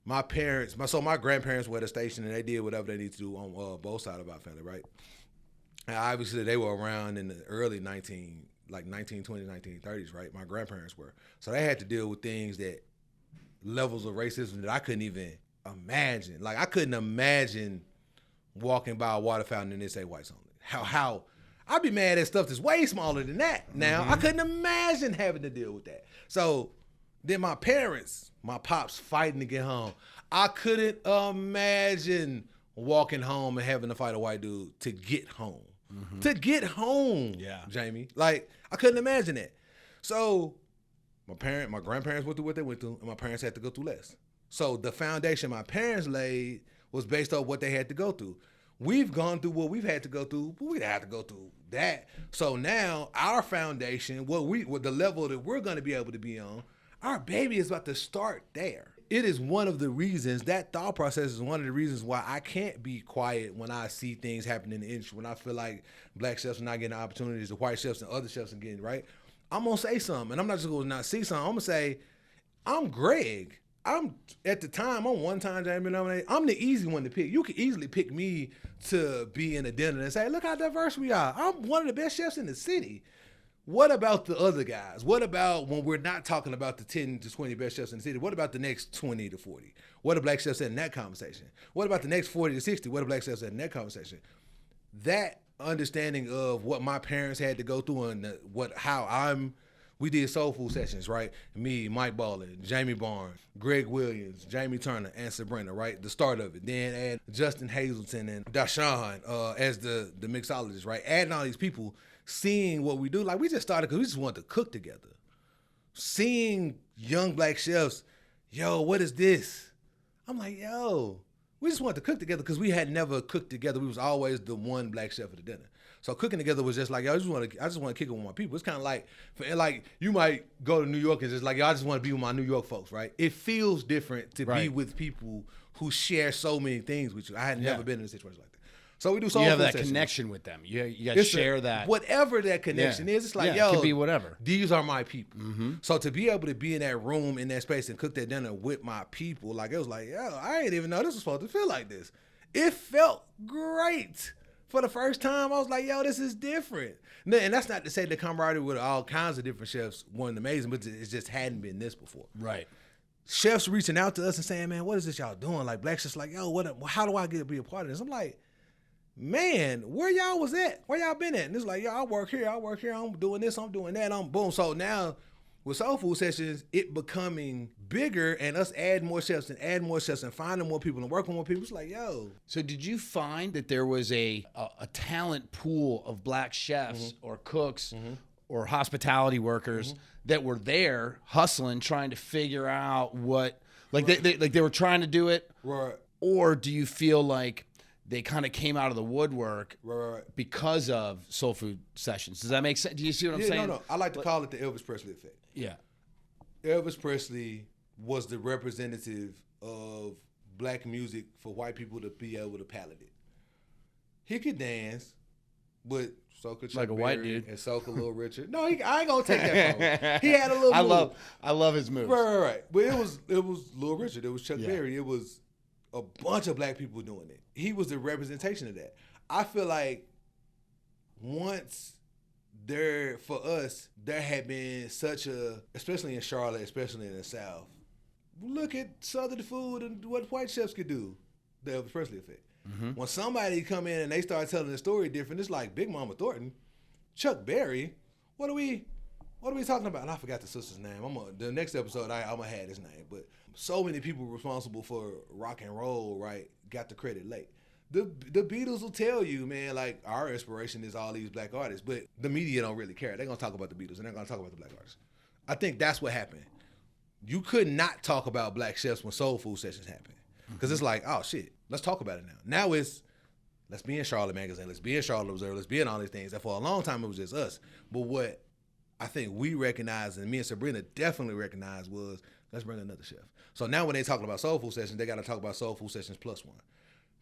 My grandparents were at a station and they did whatever they need to do on both sides of our family, right? And obviously they were around in the early 1920s, 1930s, right? My grandparents were. So they had to deal with things levels of racism that I couldn't even imagine. Like I couldn't imagine walking by a water fountain and they say whites only. How I'd be mad at stuff that's way smaller than that now. I couldn't imagine having to deal with that. So then my parents, my pops fighting to get home. I couldn't imagine walking home and having to fight a white dude to get home. To get home, Jamie. Like, I couldn't imagine that. So my grandparents went through what they went through, and my parents had to go through less. So the foundation my parents laid was based on what they had to go through. We've gone through what we've had to go through, but we didn't have to go through that. So now our foundation, what the level that we're going to be able to be on, our baby is about to start there. It is one of the reasons, that thought process is one of the reasons why I can't be quiet when I see things happening in the industry, when I feel like black chefs are not getting opportunities, the white chefs and other chefs are getting, right? I'm going to say something, and I'm not just going to not see something. I'm going to say, I'm Greg. At the time, I'm one-time Jamie nominated. I'm the easy one to pick. You could easily pick me to be in a dinner and say, look how diverse we are. I'm one of the best chefs in the city. What about the other guys? What about when we're not talking about the 10 to 20 best chefs in the city? What about the next 20 to 40? What do black chefs said in that conversation? What about the next 40 to 60? What do black chefs said in that conversation? That understanding of what my parents had to go through and we did soul food sessions, right? Me, Mike Ballin, Jamie Barnes, Greg Williams, Jamie Turner, and Subrina, right? The start of it. Then add Justin Hazelton and Dashawn as the mixologist, right? Adding all these people, seeing what we do. Like, we just started because we just wanted to cook together. Seeing young black chefs, yo, what is this? I'm like, yo, we just wanted to cook together because we had never cooked together. We was always the one black chef at the dinner. So cooking together was just like, yo, I just want to kick it with my people. It's kind of like you might go to New York and just like, yo, I just want to be with my New York folks, right? It feels different to be with people who share so many things with you. I had never been in a situation like that. So we do soul food sessions. You have that connection with them. You guys share that. Whatever that connection is, it's like, yo, it could be whatever. These are my people. So to be able to be in that room, in that space, and cook that dinner with my people, like, it was like, yo, I didn't even know this was supposed to feel like this. It felt great. For the first time, I was like, yo, this is different. And that's not to say the camaraderie with all kinds of different chefs wasn't amazing, but it just hadn't been this before. Right. Chefs reaching out to us and saying, man, what is this y'all doing? Like, black chefs like, yo, how do I get to be a part of this? I'm like, man, where y'all was at? Where y'all been at? And it's like, yo, I work here, I'm doing this, I'm doing that, I'm boom. So now, with soul food sessions, it becoming bigger and us add more chefs and finding more people and working with more people. It's like, yo. So did you find that there was a talent pool of black chefs or cooks or hospitality workers that were there hustling, trying to figure out what, like they were trying to do it? Right. Or do you feel like they kind of came out of the woodwork because of soul food sessions? Does that make sense? Do you see what I'm saying? No. I like to call it the Elvis Presley effect. Yeah. Elvis Presley was the representative of black music for white people to be able to palate it. He could dance, but so could Chuck like a Berry, white dude, and so could Little Richard. No, I ain't gonna take that from him. He had a little. I love his moves. Right. But it was Little Richard. It was Chuck Berry. It was a bunch of black people doing it. He was the representation of that. I feel like once for us, there had been such especially in Charlotte, especially in the South, look at Southern food and what white chefs could do, the Elvis Presley effect. When somebody come in and they start telling the story different, it's like Big Mama Thornton, Chuck Berry, what are we talking about? And I forgot the sister's name. The next episode, I'm going to have his name. But so many people responsible for rock and roll, right, got the credit late. The Beatles will tell you, man, like, our inspiration is all these black artists, but the media don't really care. They're going to talk about the Beatles, and they're going to talk about the black artists. I think that's what happened. You could not talk about black chefs when soul food sessions happened. Because it's like, oh, shit, let's talk about it now. Now it's, let's be in Charlotte Magazine, let's be in Charlotte Observer, let's be in all these things. And for a long time, it was just us. But what I think we recognized, and me and Subrina definitely recognized, was let's bring another chef. So now when they talking about soul food sessions, they got to talk about soul food sessions +1.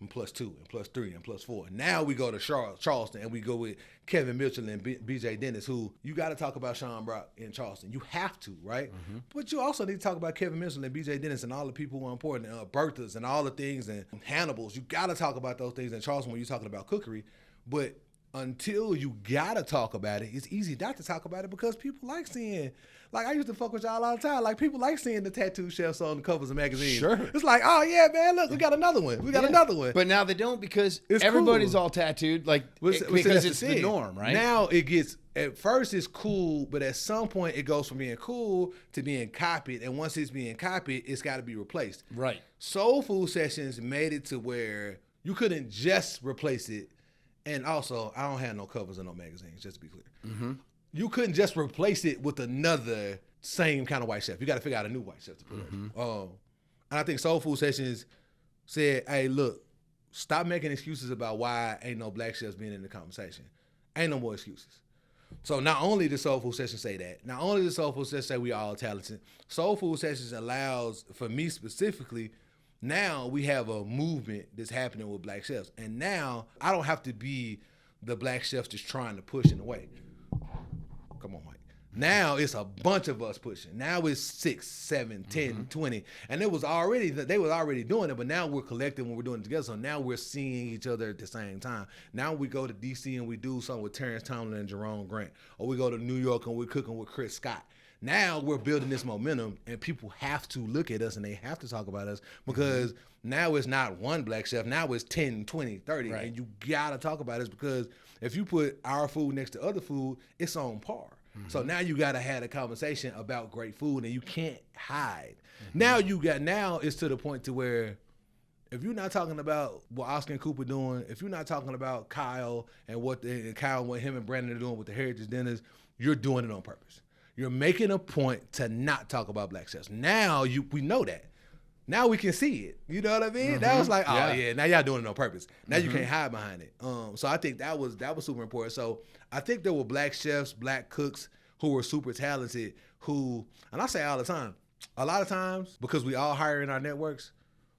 And +2, and +3, and +4. Now we go to Charleston, and we go with Kevin Mitchell and BJ Dennis, who you got to talk about Sean Brock in Charleston. You have to, right? But you also need to talk about Kevin Mitchell and BJ Dennis and all the people who are important, Berthas and all the things, and Hannibals. You got to talk about those things in Charleston when you're talking about cookery. But until you got to talk about it, it's easy not to talk about it because people like seeing, like, I used to fuck with y'all all the time. Like, people like seeing the tattoo chefs on the covers of magazines. Sure. It's like, oh, yeah, man, look, we got another one. We got another one. But now they don't because everybody's all tattooed, like, because it's the norm, right? Now it gets, at first it's cool, but at some point it goes from being cool to being copied. And once it's being copied, it's got to be replaced. Right. Soul food sessions made it to where You couldn't just replace it. And also, I don't have no covers on no magazines, just to be clear. Mm-hmm. You couldn't just replace it with another same kind of white chef. You got to figure out a new white chef to put on. And I think Soul Food Sessions said, hey, look, stop making excuses about why ain't no black chefs being in the conversation. Ain't no more excuses. So not only did Soul Food Sessions say that, not only did Soul Food Sessions say we all talented, Soul Food Sessions allows, for me specifically, now we have a movement that's happening with black chefs. And now I don't have to be the black chef just trying to push in the way. Come on, Mike. Now it's a bunch of us pushing. Now it's 6, 7, 10, 20. And they was already doing it, but now we're collective when we're doing it together. So now we're seeing each other at the same time. Now we go to DC and we do something with Terrence Tomlin and Jerome Grant. Or we go to New York and we're cooking with Chris Scott. Now we're building this momentum and people have to look at us and they have to talk about us because now it's not one black chef. Now it's 10, 20, 30. Right. And you got to talk about us because if you put our food next to other food, it's on par. So now you got to have a conversation about great food and you can't hide. Now it's to the point to where if you're not talking about what Oscar and Cooper doing, if you're not talking about Kyle and what him and Brandon are doing with the Heritage Dinners, you're doing it on purpose. You're making a point to not talk about black chefs. Now we know that. Now we can see it. You know what I mean? That was like, now y'all doing it on purpose. Now you can't hide behind it. So I think that was super important. So I think there were black chefs, black cooks who were super talented who, and I say all the time, a lot of times, because we all hire in our networks,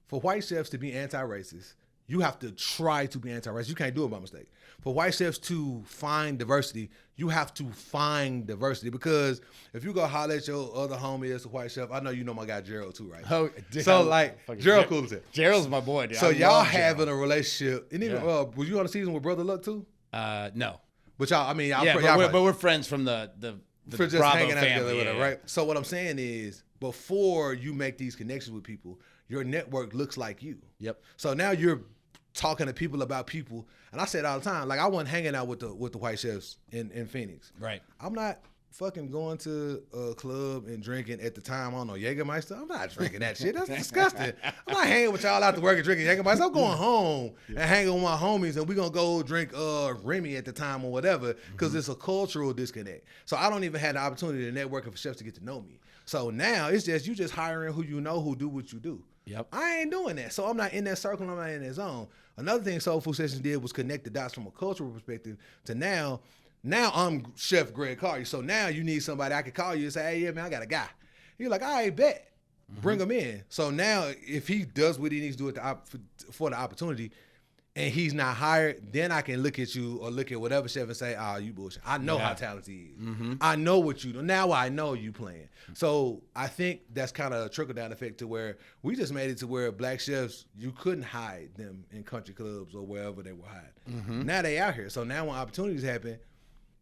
for white chefs to be anti-racist, you have to try to be anti-racist. You can't do it by mistake. For white chefs to find diversity, you have to find diversity because if you go holler at your other homie as a white chef, I know you know my guy Gerald too, right? Oh, so like Gerald cool as it. Gerald's my boy, dude. So y'all having a relationship, and even was you on the season with Brother Luck too? No. But y'all, I mean, but we're friends from the for just Bravo hanging out family, together with her, right? So what I'm saying is, before you make these connections with people, your network looks like you. Yep. So now you're talking to people about people, and I say it all the time. Like I wasn't hanging out with the white chefs in Phoenix. Right. I'm not fucking going to a club and drinking at the time. I don't know Jägermeister. I'm not drinking that shit. That's disgusting. I'm not hanging with y'all after work and drinking Jägermeister. I'm going home and hanging with my homies, and we gonna go drink Remy at the time or whatever because it's a cultural disconnect. So I don't even have the opportunity to network for chefs to get to know me. So now it's just you just hiring who you know who do what you do. Yep. I ain't doing that. So I'm not in that circle. I'm not in that zone. Another thing Soul Food Sessions did was connect the dots from a cultural perspective to now I'm Chef Greg Collier. So now you need somebody I can call you and say, hey, yeah, man, I got a guy. You're like, all right, bet. Bring him in. So now if he does what he needs to do for the opportunity and he's not hired, then I can look at you or look at whatever chef and say, oh, you bullshit. I know how talented he is. I know what you do. Now I know you playing. So I think that's kind of a trickle-down effect to where we just made it to where black chefs, you couldn't hide them in country clubs or wherever they were hiding. Now they out here. So now when opportunities happen,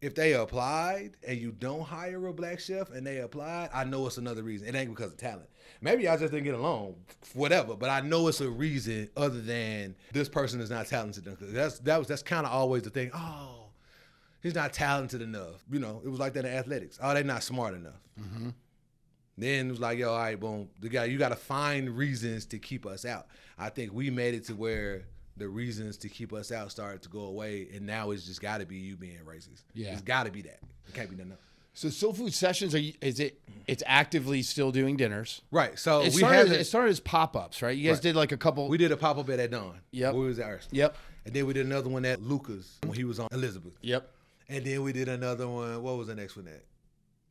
if they applied and you don't hire a black chef and they applied, I know it's another reason. It ain't because of talent. Maybe I just didn't get along, whatever. But I know it's a reason other than this person is not talented enough. That's kind of always the thing. Oh, he's not talented enough. You know, it was like that in athletics. Oh, they're not smart enough. Then it was like, yo, all right, boom. You got to find reasons to keep us out. I think we made it to where the reasons to keep us out started to go away, and now it's just got to be you being racist. Yeah, it's got to be that. It can't be nothing else. So Soul Food Sessions, it's actively still doing dinners, right? So it started as pop-ups, right? You guys did like a couple. We did a pop-up at Dawn. Yep. We was at Arsenal. Yep. And then we did another one at Lucas when he was on Elizabeth. Yep. And then we did another one. What was the next one at?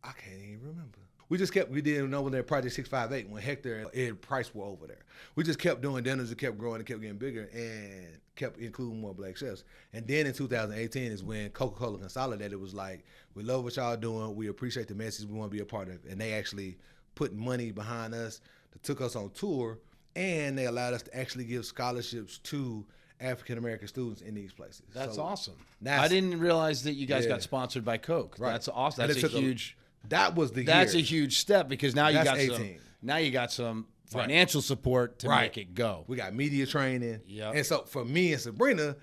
I can't even remember. We did another one at Project 658 when Hector and Ed Price were over there. We just kept doing dinners and kept growing and kept getting bigger and kept including more black chefs. And then in 2018 is when Coca-Cola Consolidated. It was like, we love what y'all doing. We appreciate the message. We want to be a part of it. And they actually put money behind us, that took us on tour, and they allowed us to actually give scholarships to African-American students in these places. That's awesome. I didn't realize that you guys got sponsored by Coke. Right. That's awesome. That's a huge... That's a huge step because now you got some financial support to make it go. We got media training. Yeah. And so for me and Subrina,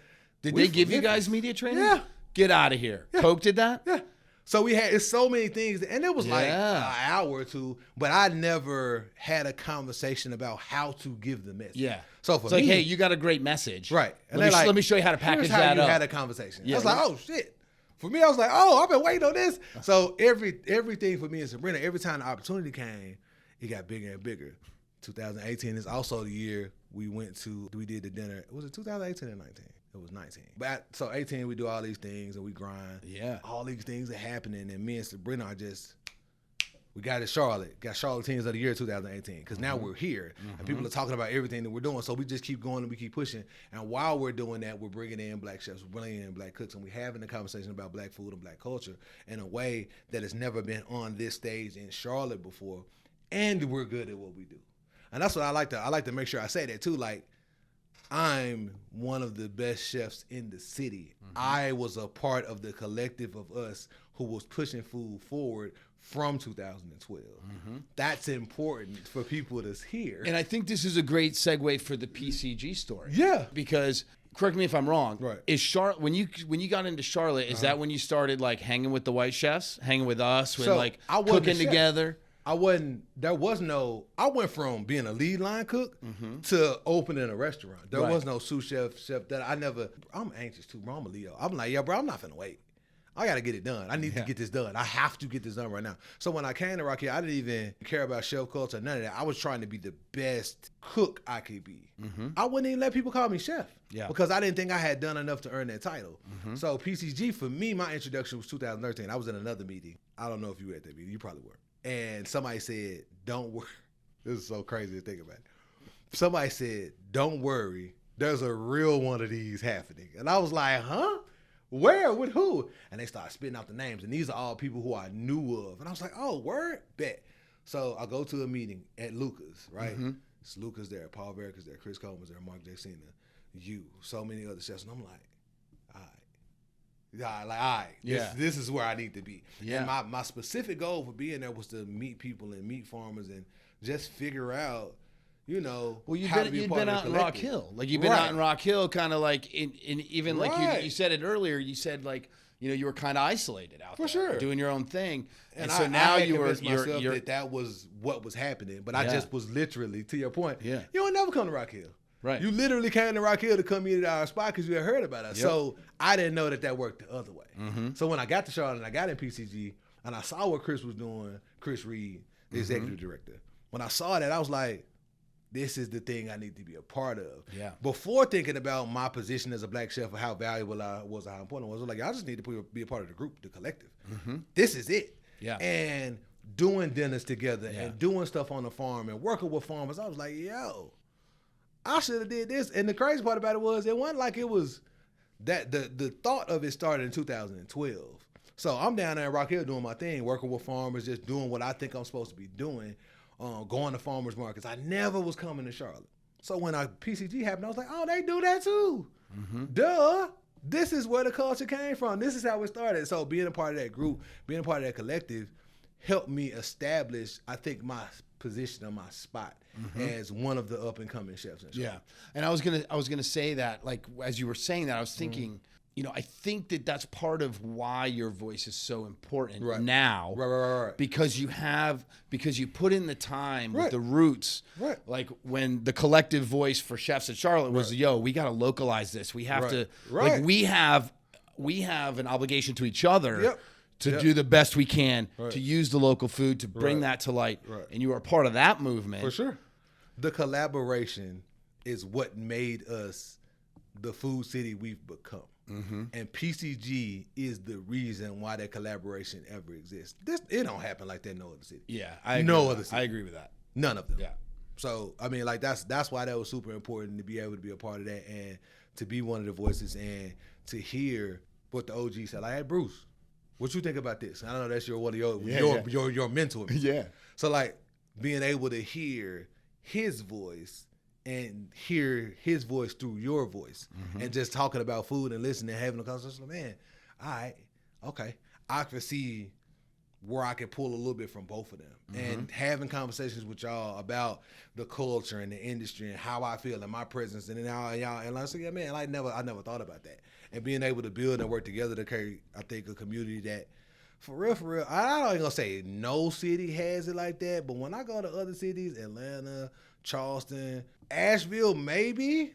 did they give you guys media training? Yeah. Get out of here. Yeah. Coke did that? Yeah. So it's so many things, and it was like an hour or two, but I never had a conversation about how to give the message. Yeah. So for it's me, like, hey, you got a great message. Right. And let me show you how to package that up. Had a conversation. Yeah. I was like, oh shit. For me, I was like, oh, I've been waiting on this. So everything for me and Subrina, every time the opportunity came, it got bigger and bigger. 2018 is also the year we did the dinner. Was it 2018 or 19? It was 19. But so 18, we do all these things and we grind. Yeah. All these things are happening, and me and Subrina we got it Charlotte. Got Charlotte Teens of the Year 2018 because now we're here and people are talking about everything that we're doing. So we just keep going and we keep pushing. And while we're doing that, we're bringing in black chefs, we're bringing in black cooks, and we're having a conversation about black food and black culture in a way that has never been on this stage in Charlotte before. And we're good at what we do. And that's what I like to make sure I say that too. Like, I'm one of the best chefs in the city. I was a part of the collective of us who was pushing food forward from 2012. That's important for people to hear. And I think this is a great segue for the PCG story. Yeah. Because, correct me if I'm wrong, right. Is Charlotte, when you got into Charlotte, is that when you started like hanging with the white chefs, hanging with us, when like cooking together? I went from being a lead line cook to opening a restaurant. There was no sous chef that I'm anxious too, bro. I'm a Leo. I'm like, yeah, bro, I'm not finna wait. I got to get it done. I need to get this done. I have to get this done right now. So when I came to Rock Hill, I didn't even care about chef culture, none of that. I was trying to be the best cook I could be. I wouldn't even let people call me chef because I didn't think I had done enough to earn that title. So PCG, for me, my introduction was 2013. I was in another meeting. I don't know if you were at that meeting. You probably were. And somebody said, don't worry. This is so crazy to think about. Somebody said, don't worry. There's a real one of these happening. And I was like, huh? Where? With who? And they started spitting out the names. And these are all people who I knew of. And I was like, oh, word? Bet. So I go to a meeting at Luca's, right? It's Luca's there, Paul Verica's there, Chris Coleman's there, Mark J. Cena, so many other chefs. And I'm like, all right. This is where I need to be. Yeah. And my specific goal for being there was to meet people and meet farmers and just figure out, you'd been out in Rock Hill. Like you've been out in Rock Hill kind of like even like you said it earlier, you said like, you were kind of isolated out there. For sure. Doing your own thing. And so now you're that was what was happening. But I just was literally, to your point, you don't never come to Rock Hill. Right. You literally came to Rock Hill to come eat at our spot because you had heard about us. Yep. So I didn't know that worked the other way. So when I got to Charlotte and I got in PCG and I saw what Chris was doing, Chris Reed, the executive director, when I saw that, I was like, this is the thing I need to be a part of. Yeah. Before thinking about my position as a black chef or how valuable I was, how important I was like, I just need to be a part of the group, the collective. This is it. Yeah. And doing dinners together and doing stuff on the farm and working with farmers, I was like, yo, I should have did this. And the crazy part about it wasn't like it was that the thought of it started in 2012. So I'm down there in Rock Hill doing my thing, working with farmers, just doing what I think I'm supposed to be doing, going to farmers markets. I never was coming to Charlotte. So when PCG happened, I was like, oh, they do that too. Duh. This is where the culture came from. This is how it started. So being a part of that group, being a part of that collective helped me establish, I think, my position on my spot as one of the up and coming chefs in Charlotte. Yeah. And I was gonna say that, like, as you were saying that, I was thinking, I think that's part of why your voice is so important now. Right. Because you put in the time with the roots. Right. Like when the collective voice for chefs at Charlotte was, we got to localize this. We have to, like, we have an obligation to each other to do the best we can, to use the local food, to bring that to light. Right. And you are part of that movement. For sure. The collaboration is what made us the food city we've become. And PCG is the reason why that collaboration ever exists. It don't happen like that in no other city. Yeah, I agree with that. None of them. Yeah. So I mean, like that's why that was super important to be able to be a part of that and to be one of the voices and to hear what the OG said. Like, hey, Bruce, what you think about this? I know that's your mentor. Yeah. So like being able to hear his voice and hear his voice through your voice and just talking about food and listening and having a conversation, man, all right, okay. I can see where I can pull a little bit from both of them and having conversations with y'all about the culture and the industry and how I feel and my presence and then y'all and I say, yeah, man, I never thought about that. And being able to build and work together to create, I think, a community that For real, I ain't gonna say no city has it like that, but when I go to other cities, Atlanta, Charleston, Asheville, maybe,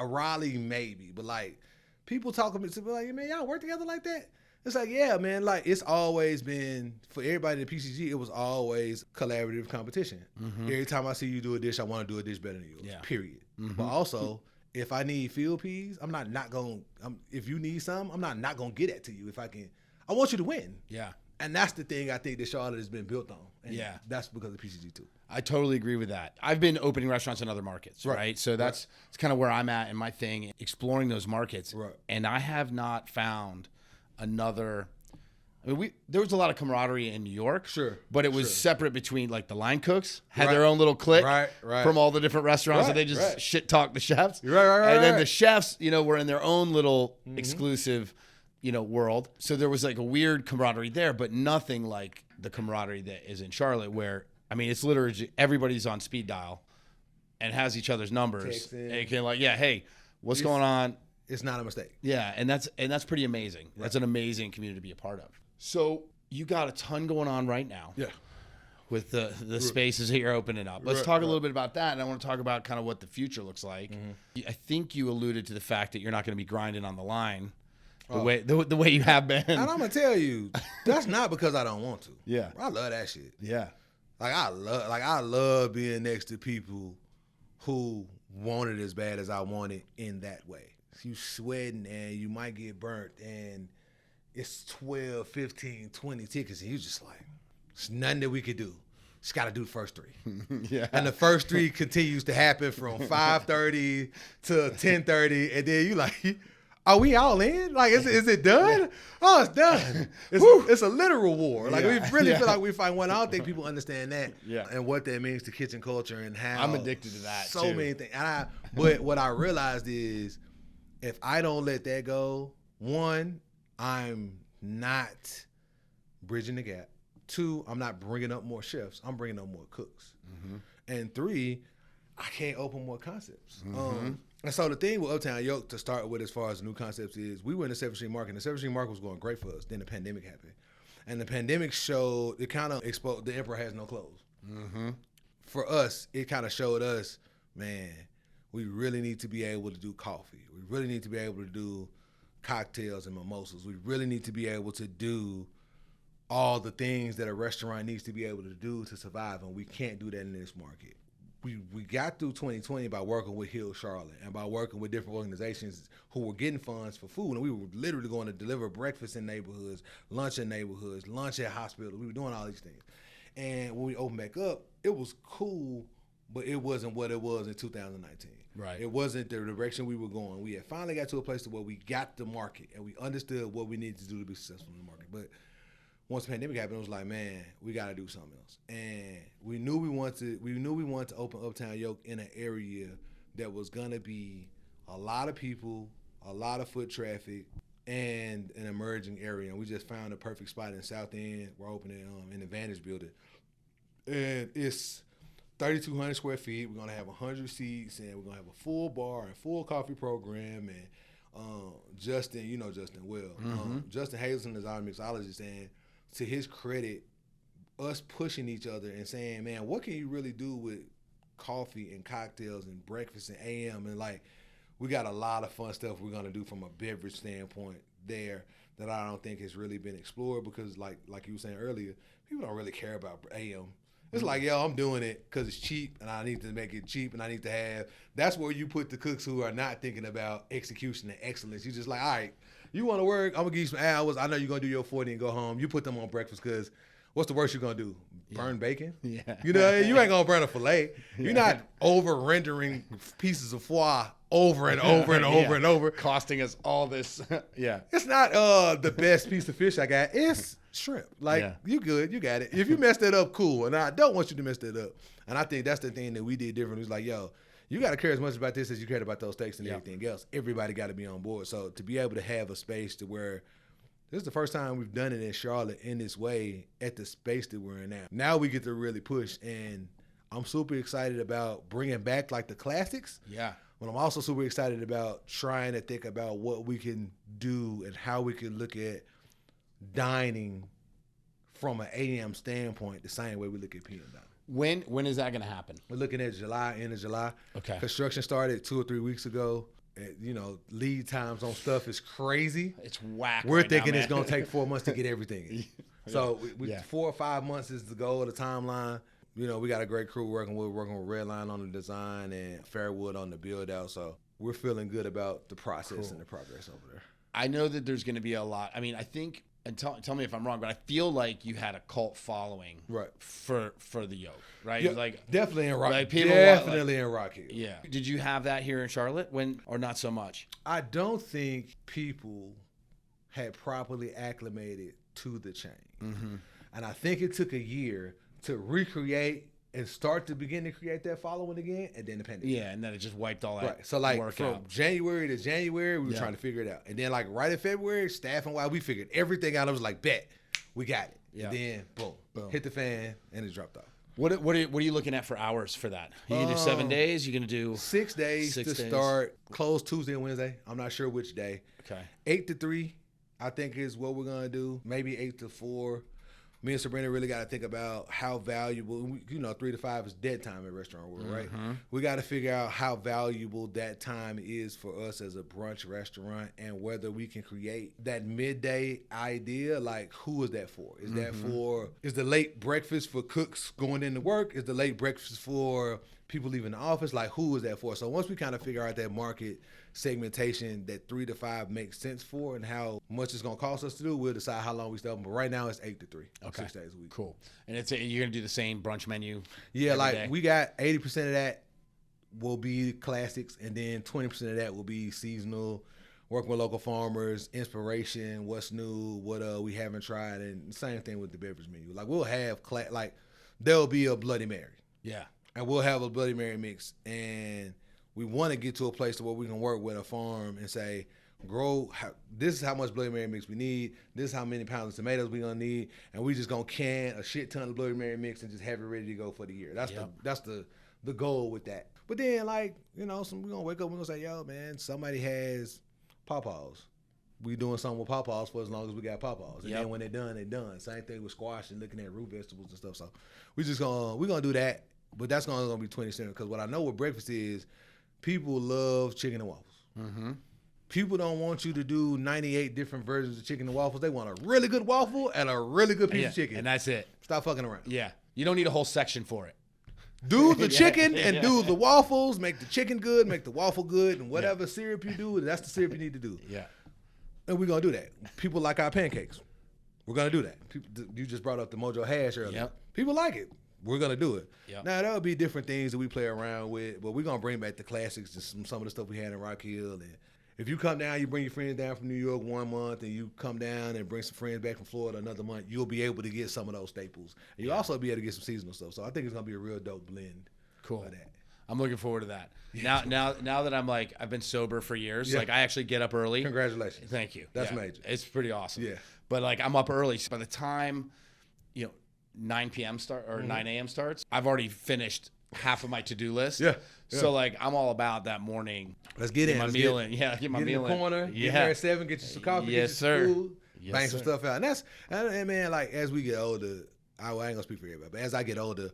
Raleigh, maybe, but like people talking to me like, man, y'all work together like that? It's like, yeah, man, like it's always been, for everybody at PCG, it was always collaborative competition. Mm-hmm. Every time I see you do a dish, I want to do a dish better than you, period. Mm-hmm. But also, if I need field peas, I'm not going to, if you need some, I'm not going to get that to you if I can. I want you to win. Yeah. And that's the thing I think that Charlotte has been built on. And that's because of PCG too. I totally agree with that. I've been opening restaurants in other markets, right? So that's kind of where I'm at in my thing, exploring those markets. Right. And I have not found another. I mean, there was a lot of camaraderie in New York, but it was separate between like the line cooks had their own little clique from all the different restaurants, and they just shit talk the chefs, and then the chefs, were in their own little exclusive, world. So there was like a weird camaraderie there, but nothing like the camaraderie that is in Charlotte, where I mean, it's literally everybody's on speed dial and has each other's numbers, and can like, hey, what's going on? It's not a mistake. Yeah, and that's pretty amazing. Right. That's an amazing community to be a part of. So you got a ton going on right now. Yeah. With the spaces that you're opening up. Let's talk a little bit about that, and I want to talk about kind of what the future looks like. Mm-hmm. I think you alluded to the fact that you're not going to be grinding on the line the way you have been. And I'm going to tell you, that's not because I don't want to. Yeah. I love that shit. Yeah. I love being next to people who want it as bad as I want it in that way. You sweating and you might get burnt and it's 12, 15, 20 tickets and you just like, there's nothing that we could do. Just got to do the first three. Yeah. And the first three continues to happen from 5:30 to 10:30 and then you like, are we all in? Like, is it done? Yeah. Oh, it's done. It's a literal war. Like, we really feel like we fight one. I don't think people understand that and what that means to kitchen culture and how. I'm addicted to that, so too. Many things. But what I realized is, if I don't let that go, one, I'm not bridging the gap. Two, I'm not bringing up more chefs. I'm bringing up more cooks. Mm-hmm. And three, I can't open more concepts. Mm-hmm. And so the thing with Uptown Yoke, to start with as far as new concepts, is we were in the 7th Street Market, and the 7th Street Market was going great for us. Then the pandemic happened. And the pandemic showed, it kind of exposed, the emperor has no clothes. Mm-hmm. For us, it kind of showed us, man, we really need to be able to do coffee. We really need to be able to do cocktails and mimosas. We really need to be able to do all the things that a restaurant needs to be able to do to survive, and we can't do that in this market. We got through 2020 by working with Hill Charlotte and by working with different organizations who were getting funds for food, and we were literally going to deliver breakfast in neighborhoods, lunch in neighborhoods, lunch at hospitals. We were doing all these things. And when we opened back up, it was cool, but it wasn't what it was in 2019. Right. It wasn't the direction we were going. We had finally got to a place where we got the market and we understood what we needed to do to be successful in the market. But once the pandemic happened, it was like, man, we got to do something else. And we knew we wanted to open Uptown Yoke in an area that was gonna be a lot of people, a lot of foot traffic, and an emerging area. And we just found a perfect spot in South End. We're opening in the Vantage Building, and it's 3,200 square feet. We're gonna have 100 seats, and we're gonna have a full bar and full coffee program. And Justin, you know Justin well. Mm-hmm. Justin Hazelton is our mixologist, and to his credit, us pushing each other and saying, man, what can you really do with coffee and cocktails and breakfast and AM? And like, we got a lot of fun stuff we're gonna do from a beverage standpoint there that I don't think has really been explored, because like you were saying earlier, people don't really care about AM. It's like, yo, I'm doing it because it's cheap and I need to make it cheap and I need to have. That's where you put the cooks who are not thinking about execution and excellence. You just like, all right, you want to work, I'm going to give you some hours. I know you're going to do your 40 and go home. You put them on breakfast because what's the worst you're going to do? Burn bacon? Yeah. You know, you ain't going to burn a filet. Yeah. You're not over-rendering pieces of foie over and over and over and over. Costing us all this. Yeah. It's not the best piece of fish I got. It's shrimp. Like, you good. You got it. If you messed it up, cool. And I don't want you to mess that up. And I think that's the thing that we did different. It was like, yo, you got to care as much about this as you cared about those steaks and everything else. Everybody got to be on board. So to be able to have a space to where this is the first time we've done it in Charlotte in this way at the space that we're in now. Now we get to really push, and I'm super excited about bringing back like the classics. Yeah. But I'm also super excited about trying to think about what we can do and how we can look at dining from an AM standpoint the same way we look at PM dining. When is that going to happen? We're looking at July, end of July. Okay. Construction started 2 or 3 weeks ago. You know, lead times on stuff is crazy. It's whack. We're right thinking now, it's going to take 4 months to get everything in. So 4 or 5 months is the goal of the timeline. You know, we got a great crew working with Redline on the design and Fairwood on the build out. So we're feeling good about the process and the progress over there. I know that there's going to be a lot. I mean, I think, and tell me if I'm wrong, but I feel like you had a cult following for the yoke, right? Yeah, like definitely in Rock. Like people definitely in Rock Hill. Yeah. Did you have that here in Charlotte or not so much? I don't think people had properly acclimated to the change. Mm-hmm. And I think it took a year to recreate and start to begin to create that following again, and then the pandemic. Yeah, and then it just wiped all that. Right. So like workout. from January to January, we were trying to figure it out. And then like right in February, staffing wise, we figured everything out. I was like, bet, we got it. Yeah. And then boom, hit the fan, and it dropped off. What are you looking at for hours for that? You gonna do 7 days? You gonna do 6 days to start? Close Tuesday and Wednesday. I'm not sure which day. Okay. 8 to 3, I think is what we're gonna do. Maybe 8 to 4. Me and Subrina really got to think about how valuable, 3 to 5 is dead time in restaurant world, right? We got to figure out how valuable that time is for us as a brunch restaurant and whether we can create that midday idea. Like, who is that for? Is that is the late breakfast for cooks going into work? Is the late breakfast for people leaving the office? Like, who is that for? So once we kind of figure out that market segmentation that 3 to 5 makes sense for and how much it's going to cost us to do, we'll decide how long we stay open. But right now it's 8 to 3, 6 days a week. Cool. And you're going to do the same brunch menu? Yeah, like day? We got 80% of that will be classics, and then 20% of that will be seasonal, working with local farmers, inspiration, what's new, what we haven't tried, and same thing with the beverage menu. Like we'll have there'll be a Bloody Mary. Yeah. And we'll have a Bloody Mary mix, and we want to get to a place where we can work with a farm and say, this is how much Bloody Mary mix we need. This is how many pounds of tomatoes we're going to need. And we just going to can a shit ton of Bloody Mary mix and just have it ready to go for the year. That's the goal with that. But then, we're going to wake up and we're going to say, yo, man, somebody has pawpaws. We doing something with pawpaws for as long as we got pawpaws. And then when they're done, they're done. Same thing with squash and looking at root vegetables and stuff. So we're going to do that. But that's going to be 20%. Because what I know with breakfast is people love chicken and waffles. Mm-hmm. People don't want you to do 98 different versions of chicken and waffles. They want a really good waffle and a really good piece of chicken. And that's it. Stop fucking around. Yeah. You don't need a whole section for it. Do the chicken and do the waffles. Make the chicken good, make the waffle good, and whatever syrup you do, that's the syrup you need to do. Yeah. And we're going to do that. People like our pancakes. We're going to do that. You just brought up the Mojo hash earlier. Yep. People like it. We're going to do it. Yep. Now, there'll be different things that we play around with, but we're going to bring back the classics and some of the stuff we had in Rock Hill. And if you come down, you bring your friends down from New York 1 month, and you come down and bring some friends back from Florida another month, you'll be able to get some of those staples. And you'll also be able to get some seasonal stuff. So I think it's going to be a real dope blend. Cool. Of that. I'm looking forward to that. Yeah. Now that I've been sober for years, I actually get up early. Congratulations. Thank you. That's major. It's pretty awesome. Yeah. But I'm up early. So by the time, 9 p.m. start or 9 a.m. starts, I've already finished half of my to-do list. Yeah. So I'm all about that morning. Let's get in. My meal in. Yeah, get my meal in. The corner. Get there at 7. Get you some coffee. Yes, get you some sir. food. Yes, bang sir. some stuff out. And man, as we get older, I ain't gonna speak for everybody, but as I get older,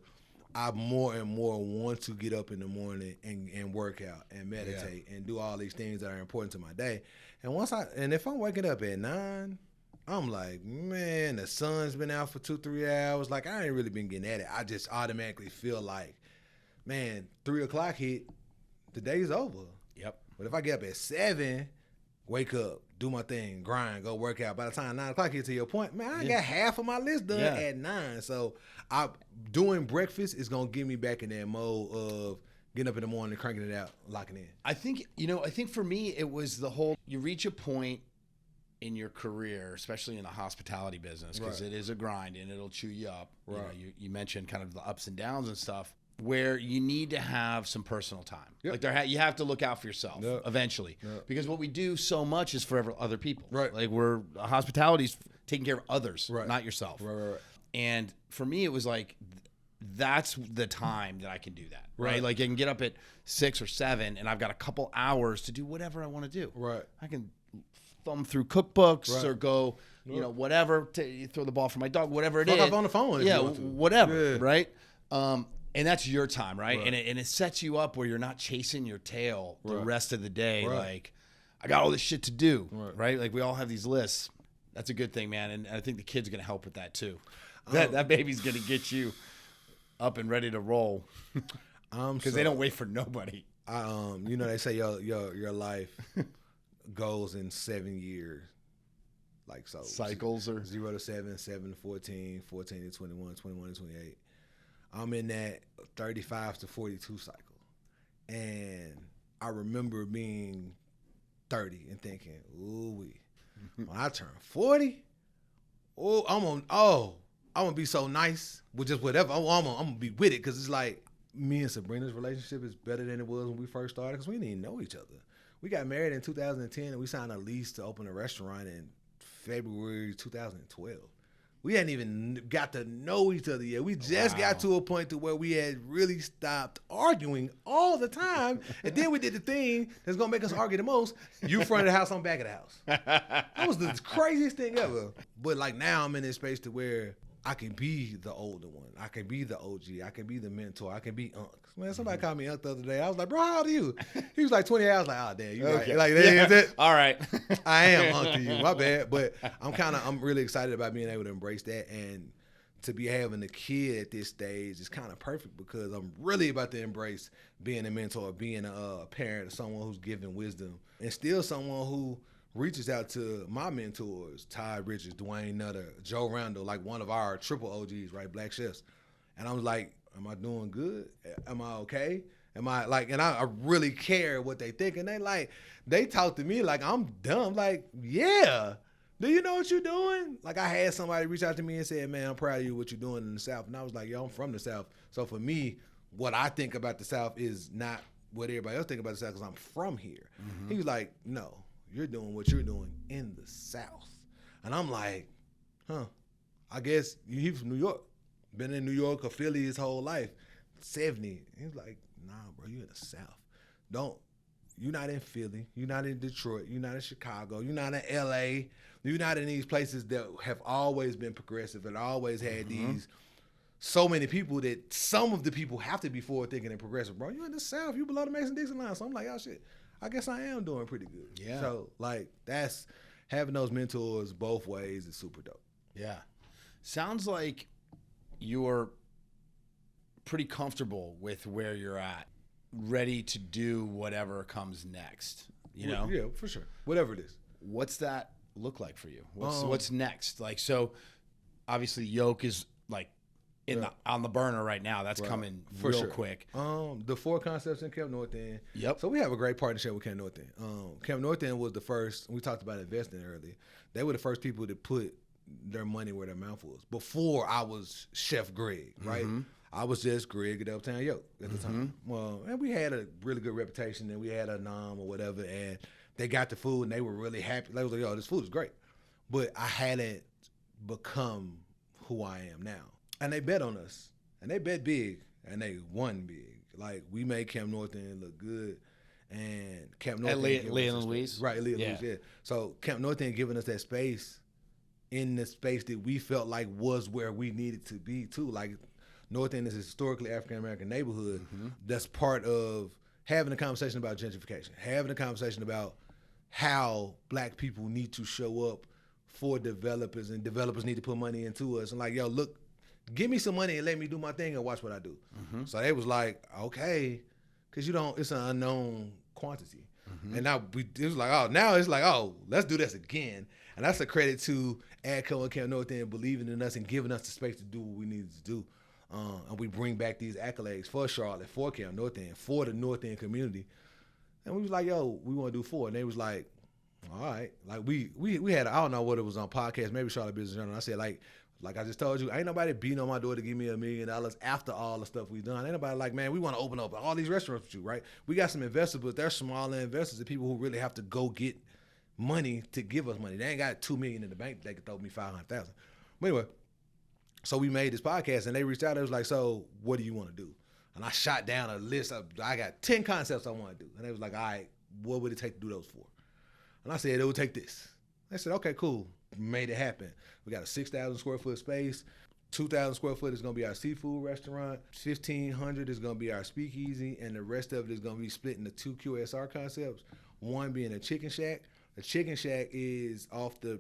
I more and more want to get up in the morning and work out and meditate and do all these things that are important to my day. And if I'm waking up at 9. I'm like, man, the sun's been out for 2-3 hours. I ain't really been getting at it. I just automatically feel like, man, 3 o'clock hit, the day's over. Yep. But if I get up at 7, wake up, do my thing, grind, go work out. By the time 9 o'clock gets to your point, man, I got half of my list done at 9. So doing breakfast is going to get me back in that mode of getting up in the morning, cranking it out, locking in. I think for me, it was the whole, you reach a point in your career, especially in the hospitality business, because it is a grind and it'll chew you up. Right. You mentioned kind of the ups and downs and stuff, where you need to have some personal time. Yep. You have to look out for yourself eventually, because what we do so much is for other people. Right. Hospitality's taking care of others, not yourself. Right. And for me, it was that's the time that I can do that. Right. I can get up at 6 or 7 and I've got a couple hours to do whatever I want to do. Right. I can thumb through cookbooks or go you know, whatever, you throw the ball for my dog, whatever it Fuck is. off on the phone. Yeah, whatever, yeah. Right? And that's your time, right? And it sets you up where you're not chasing your tail the rest of the day. Like, I got all this shit to do, right? Like, we all have these lists. That's a good thing, man. And I think the kid's going to help with that, too. That baby's going to get you up and ready to roll. Because they don't wait for nobody. You know, they say your life goes in 7 years. Like, so. Cycles or? 0 to 7, 7 to 14, 14 to 21, 21 to 28. I'm in that 35 to 42 cycle. And I remember being 30 and thinking, ooh, when I turn 40, I'm gonna be so nice with just whatever. I'm gonna be with it, because it's like me and Subrina's relationship is better than it was when we first started, because we didn't even know each other. We got married in 2010 and we signed a lease to open a restaurant in February 2012. We hadn't even got to know each other yet. We just got to a point to where we had really stopped arguing all the time. And then we did the thing that's going to make us argue the most. You front of the house, I'm back of the house. That was the craziest thing ever. But like now I'm in this space to where I can be the older one. I can be the OG. I can be the mentor. I can be Unc. Man, somebody called me Unc the other day. I was like, bro, how old are you? He was like 28. I was like, oh, damn, you okay. Right. Like, that's it. All right. I am Unc to you. My bad. But I'm really excited about being able to embrace that. And to be having a kid at this stage is kind of perfect, because I'm really about to embrace being a mentor, being a parent, someone who's giving wisdom, and still someone who reaches out to my mentors, Todd Richards, Dwayne Nutter, Joe Randall, like one of our triple OGs, right, Black Chefs. And I'm like, am I doing good? Am I okay? Am I like, and I really care what they think. And they talk to me like I'm dumb. Like, yeah. Do you know what you're doing? Like, I had somebody reach out to me and said, man, I'm proud of you, what you're doing in the South. And I was like, yo, I'm from the South. So for me, what I think about the South is not what everybody else think about the South, because I'm from here. Mm-hmm. He was like, no, you're doing what you're doing in the South. And I'm like, I guess he's from New York. Been in New York or Philly his whole life. 70. He was like, nah, bro, you in the South. You're not in Philly. You're not in Detroit. You're not in Chicago. You're not in L.A. You're not in these places that have always been progressive and always had these so many people that some of the people have to be forward thinking and progressive. Bro, you in the South. You below the Mason-Dixon line. So I'm like, oh, shit. I guess I am doing pretty good. Yeah. So, like, that's having those mentors both ways is super dope. Yeah. Sounds like you're pretty comfortable with where you're at, ready to do whatever comes next, you know? Yeah, for sure. Whatever it is. What's that look like for you? What's next? Like, so obviously Yoke is like on the burner right now. That's coming for real quick. The 4 concepts in Camp North End. Yep. So we have a great partnership with Camp North End. Camp North End was the first, we talked about investing earlier. They were the first people to put their money where their mouth was. Before I was Chef Greg, right? Mm-hmm. I was just Greg at Uptown Yoke at the time. Well, and we had a really good reputation, and we had a nom or whatever, and they got the food and they were really happy. They was like, yo, this food is great. But I hadn't become who I am now. And they bet on us. And they bet big. And they won big. Like, we made Camp North End look good. And Camp North End. Leah and Louise? Right, Leah and Louise, yeah. So Camp North End giving us that space in the space that we felt like was where we needed to be too. Like, North End is a historically African-American neighborhood that's part of having a conversation about gentrification, having a conversation about how Black people need to show up for developers, and developers need to put money into us. And like, yo, look, give me some money and let me do my thing and watch what I do. So they was like, okay, because it's an unknown quantity. And now it was like, now it's like, let's do this again. And that's a credit to ADCO and Camp North End believing in us and giving us the space to do what we needed to do. And we bring back these accolades for Charlotte, for Camp North End, for the North End community. And we was like, yo, we want to do 4. And they was like, all right. Like, we had, I don't know what it was on podcast, maybe Charlotte Business Journal. I said, like I just told you, ain't nobody beating on my door to give me $1 million after all the stuff we've done. Ain't nobody like, man, we want to open up all these restaurants with you, right? We got some investors, but they're smaller investors, the people who really have to go get money to give us money. They ain't got $2 million in the bank. They could throw me $500,000. But anyway, so we made this podcast, and they reached out. They was like, so what do you want to do? And I shot down a list of, I got 10 concepts I want to do. And they was like, all right, what would it take to do those 4? And I said, it would take this. They said, okay, cool. made it happen. We got a 6,000 square foot space. 2,000 square foot is going to be our seafood restaurant. 1,500 is going to be our speakeasy, and the rest of it is going to be split into 2 QSR concepts. One being a chicken shack. The chicken shack is off the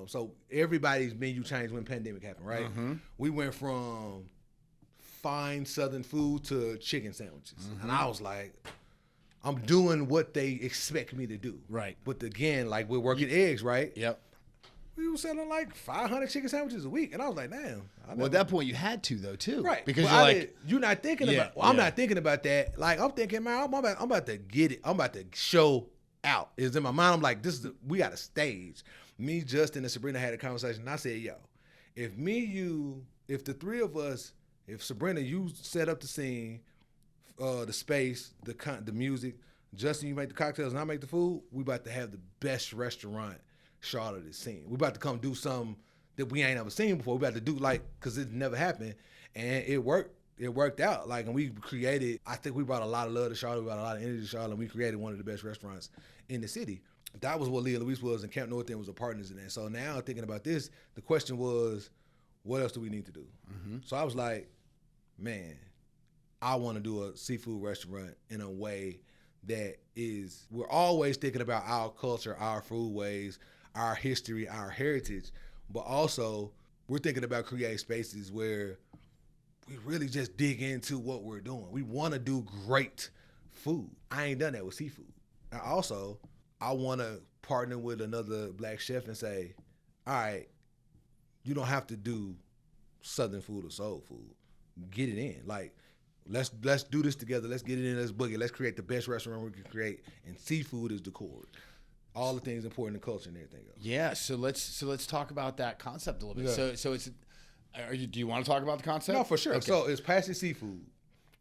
so everybody's menu changed when pandemic happened, right? Mm-hmm. We went from fine Southern food to chicken sandwiches, and I was like, I'm doing what they expect me to do, right? But again, like we're working eggs, right? Yep. We were selling like 500 chicken sandwiches a week, and I was like, damn. Well, at that point, you had to though too, right? Because you're not thinking about. Well, I'm not thinking about that. Like I'm thinking, man, I'm about to get it. I'm about to show out. It's in my mind. I'm like, we got a stage. Me, Justin, and Subrina had a conversation. And I said, yo, if the three of us, if Subrina, you set up the scene, the space, the music, Justin, you make the cocktails, and I make the food, we about to have the best restaurant Charlotte has seen. We about to come do something that we ain't ever seen before. We about to do because it never happened, and it worked. It worked out. And we created, I think we brought a lot of love to Charlotte, we brought a lot of energy to Charlotte, and we created one of the best restaurants in the city. That was what Leah Louise was, and Camp North End was the partners in that. So now thinking about this, the question was, what else do we need to do? Mm-hmm. So I was like, man, I want to do a seafood restaurant in a way that is, we're always thinking about our culture, our food ways, our history, our heritage, but also we're thinking about creating spaces where we really just dig into what we're doing. We want to do great food. I ain't done that with seafood. And also, I want to partner with another Black chef and say, all right, you don't have to do Southern food or soul food. Get it in. Let's do this together. Let's get it in. Let's boogie. Let's create the best restaurant we can create. And seafood is the core. All the things important in culture and everything else. Yeah. So let's talk about that concept a little bit. Yeah. So it's. Do you want to talk about the concept? No, for sure. Okay. So it's Passage Seafood.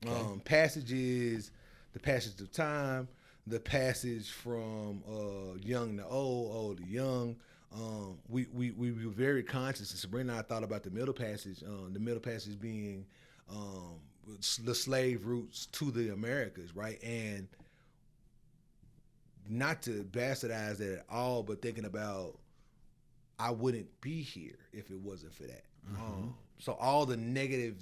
Okay. Passage is the passage of time, the passage from young to old to young. We were very conscious, and Subrina and I thought about the middle passage being the slave routes to the Americas, right? And not to bastardize that at all, but thinking about I wouldn't be here if it wasn't for that. Mm-hmm. So all the negative,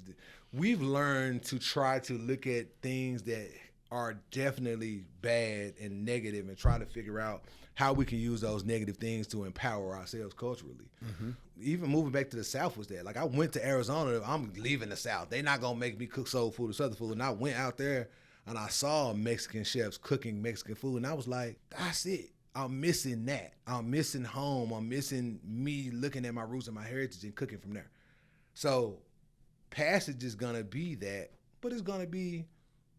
we've learned to try to look at things that are definitely bad and negative and try to figure out how we can use those negative things to empower ourselves culturally. Mm-hmm. Even moving back to the South was that. I went to Arizona, I'm leaving the South. They're not going to make me cook soul food or Southern food. And I went out there and I saw Mexican chefs cooking Mexican food. And I was like, that's it. I'm missing that. I'm missing home. I'm missing me looking at my roots and my heritage and cooking from there. So Passage is going to be that, but it's going to be,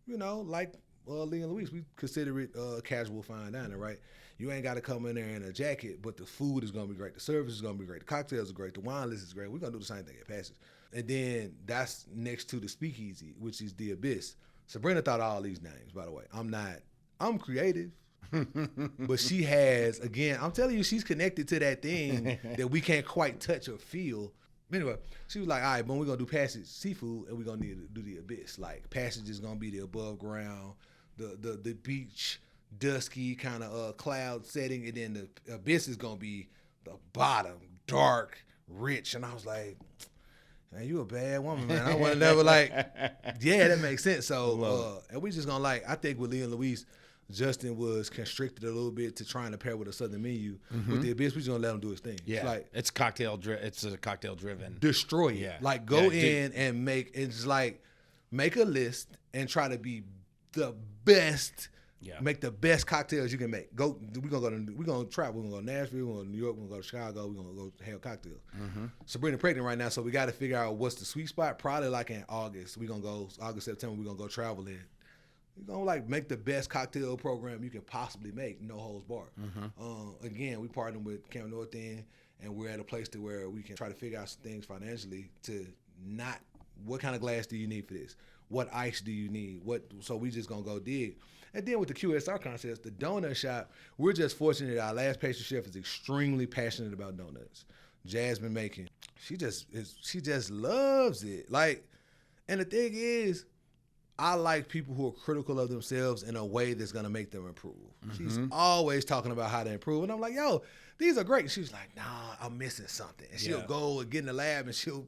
like Lee and Louise, we consider it casual fine dining, right? You ain't got to come in there in a jacket, but the food is going to be great. The service is going to be great. The cocktails are great. The wine list is great. We're going to do the same thing at Passage. And then that's next to the Speakeasy, which is the Abyss. Sabrina thought of all these names, by the way. I'm creative. But she has, again, I'm telling you, she's connected to that thing that we can't quite touch or feel. Anyway, she was like, all right, but we're going to do Passage Seafood, and we're going to need to do the Abyss. Passage is going to be the above ground, the beach, dusky kind of cloud setting, and then the Abyss is going to be the bottom, dark, rich. And I was like, man, you a bad woman, man. I would have never yeah, that makes sense. So, and we just going to I think with Lee and Louise, Justin was constricted a little bit to trying to pair with a Southern menu. Mm-hmm. With the Abyss, we just gonna let him do his thing. Yeah, it's cocktail driven. Destroy it. Yeah. Go in and make a list and try to be the best. Yeah. Make the best cocktails you can make. We're gonna travel. We're gonna go to Nashville. We're gonna go to New York. We're gonna go to Chicago. We're gonna go have cocktails. Mm-hmm. Sabrina pregnant right now, so we got to figure out what's the sweet spot. Probably in August. We're gonna go August, September. We're gonna go travel in. You're going to make the best cocktail program you can possibly make, no holds barred. Mm-hmm. Again, we partnered with Camp North End, and we're at a place to where we can try to figure out some things financially to not, what kind of glass do you need for this? What ice do you need? So we just going to go dig. And then with the QSR concepts, the donut shop, we're just fortunate that our last pastry chef is extremely passionate about donuts. Jasmine Macon. She just loves it. And the thing is, I like people who are critical of themselves in a way that's going to make them improve. Mm-hmm. She's always talking about how to improve. And I'm like, yo, these are great. She was like, nah, I'm missing something. And she'll go and get in the lab and she'll,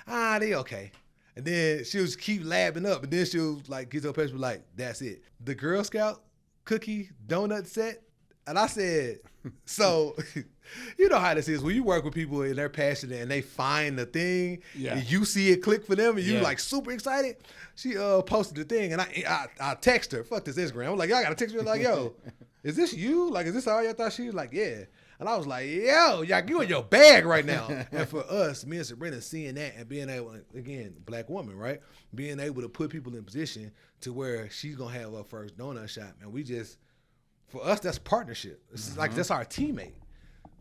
they okay. And then she'll just keep labbing up. And then she'll like get to her page and be like, that's it. The Girl Scout cookie donut set. And I said, so you know how this is when you work with people and they're passionate and they find the thing and you see it click for them and you like super excited. She posted the thing and I text her, fuck this Instagram. I'm like, y'all gotta text me like, yo, is this you? Like, is this all y'all thought? She was like, yeah. And I was like, yo, y'all, you in your bag right now. And for us, me and Subrina seeing that and being able, again, black woman, right? Being able to put people in position to where she's gonna have her first donut shop. And we just, for us, that's partnership. It's like, that's our teammate.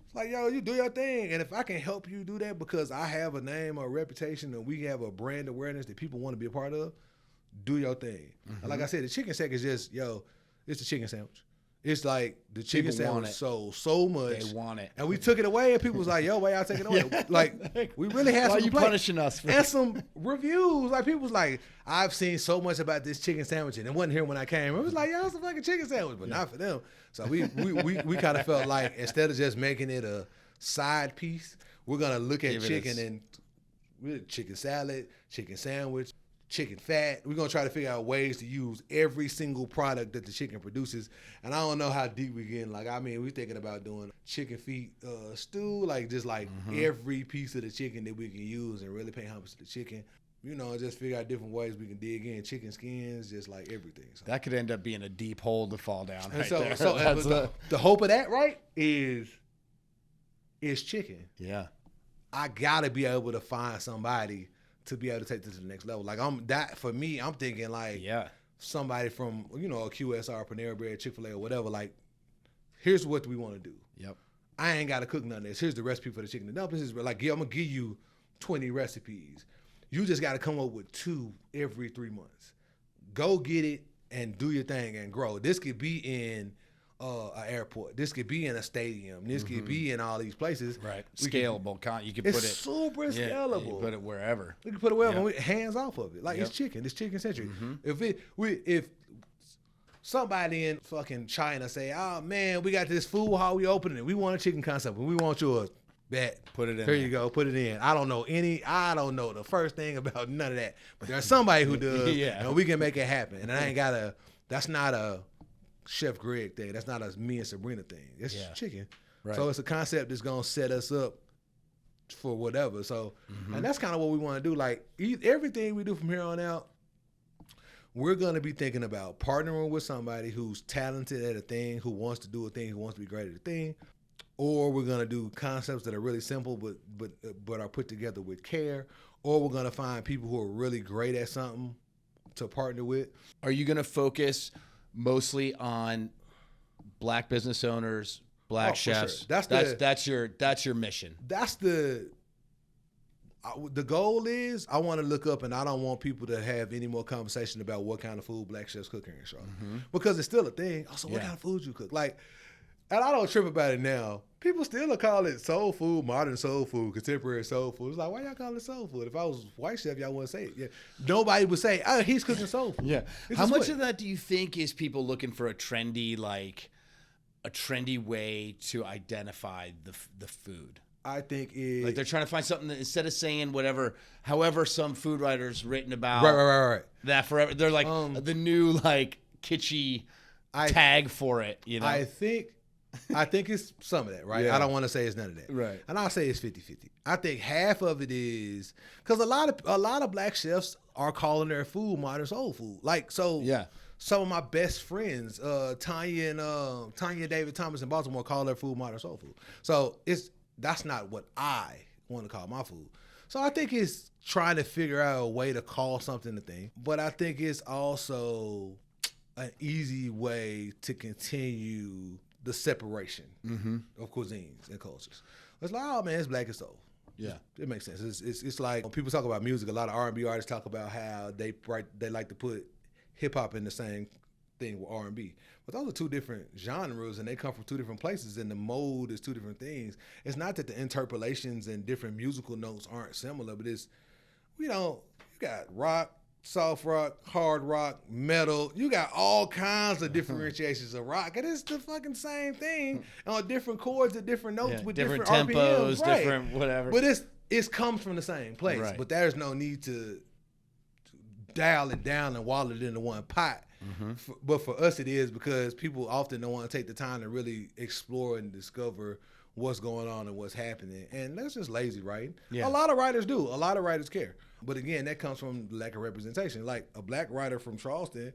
It's like, yo, you do your thing. And if I can help you do that because I have a name or a reputation and we have a brand awareness that people want to be a part of, do your thing. And like I said, the chicken sack is just, yo, it's a chicken sandwich. It's like the chicken sandwich sold so much. They want it. And we took it away and people was like, yo, why y'all taking it away? Like, we really had some punishing us for and some reviews. Like, people was like, I've seen so much about this chicken sandwich and it wasn't here when I came. It was like, yo, it's a fucking chicken sandwich, but not for them. So we kind of felt like instead of just making it a side piece, we're going to look at chicken and chicken salad, chicken sandwich, chicken fat. We're going to try to figure out ways to use every single product that the chicken produces. And I don't know how deep we getting. Like, I mean, we're thinking about doing chicken feet stew, like just like every piece of the chicken that we can use and really pay homage to the chicken. You know, just figure out different ways we can dig in. Chicken skins, just like everything. So that could end up being a deep hole to fall down. And the hope of that, right, is chicken. Yeah. I got to be able to find somebody to be able to take this to the next level. Like, for me, I'm thinking like somebody from, you know, a QSR, Panera Bread, Chick-fil-A or whatever, like, here's what we want to do. Yep. I ain't got to cook none of this. Here's the recipe for the chicken and dumplings. Like, I'm going to give you 20 recipes. You just got to come up with 2 every 3 months. Go get it and do your thing and grow. This could be in an airport. This could be in a stadium. This could be in all these places. Right. Scalable. You can put it. It's super scalable. You can put it wherever. You can put it wherever. Hands off of it. Like, it's chicken. It's chicken centric. If somebody in fucking China say, oh man, we got this food hall, we opening it. We want a chicken concept, and we want yours. Bet. Put it in. Here you go. Put it in. I don't know the first thing about none of that. But there's somebody who does. And we can make it happen. And that's not a Chef Greg thing. That's not a me and Subrina thing. It's chicken. Right. So it's a concept that's going to set us up for whatever. So, and that's kind of what we want to do. Like, everything we do from here on out, we're going to be thinking about partnering with somebody who's talented at a thing, who wants to do a thing, who wants to be great at a thing. Or we're going to do concepts that are really simple but are put together with care. Or we're going to find people who are really great at something to partner with. Are you going to focus mostly on black business owners, black chefs? Sure. That's your mission. That's the goal is I want to look up and I don't want people to have any more conversation about what kind of food black chefs cook here in Charlotte. Because it's still a thing. Also, what kind of food you cook? Like, and I don't trip about it now. People still call it soul food, modern soul food, contemporary soul food. It's like, why y'all call it soul food? If I was white chef, y'all wouldn't say it. Yeah. Nobody would say, oh, he's cooking soul food. Yeah. How much of that do you think is people looking for a trendy way to identify the food? I think like they're trying to find something that instead of saying however some food writer's written about right. that forever, they're like the new like kitschy tag for it. You know, I think it's some of that, right? Yeah. I don't want to say it's none of that. Right. And I'll say it's 50-50. I think half of it is because a lot of black chefs are calling their food modern soul food. Like, so some of my best friends, Tanya and David Thomas in Baltimore, call their food modern soul food. So that's not what I want to call my food. So I think it's trying to figure out a way to call something a thing. But I think it's also an easy way to continue the separation of cuisines and cultures. It's like, oh man, it's black and soul. Yeah, it makes sense. It's like when people talk about music, a lot of R&B artists talk about how they like to put hip hop in the same thing with R&B. But those are 2 different genres, and they come from 2 different places, and the mode is 2 different things. It's not that the interpolations and different musical notes aren't similar, but it's, you got rock, soft rock, hard rock, metal. You got all kinds of differentiations of rock. And it's the fucking same thing on different chords and different notes with different tempos, RPMs. Right. Different whatever. But it comes from the same place. Right. But there's no need to dial it down and wallow it into one pot. But for us it is, because people often don't want to take the time to really explore and discover what's going on and what's happening. And that's just lazy writing. Yeah. A lot of writers do. A lot of writers care. But again, that comes from lack of representation. Like a black writer from Charleston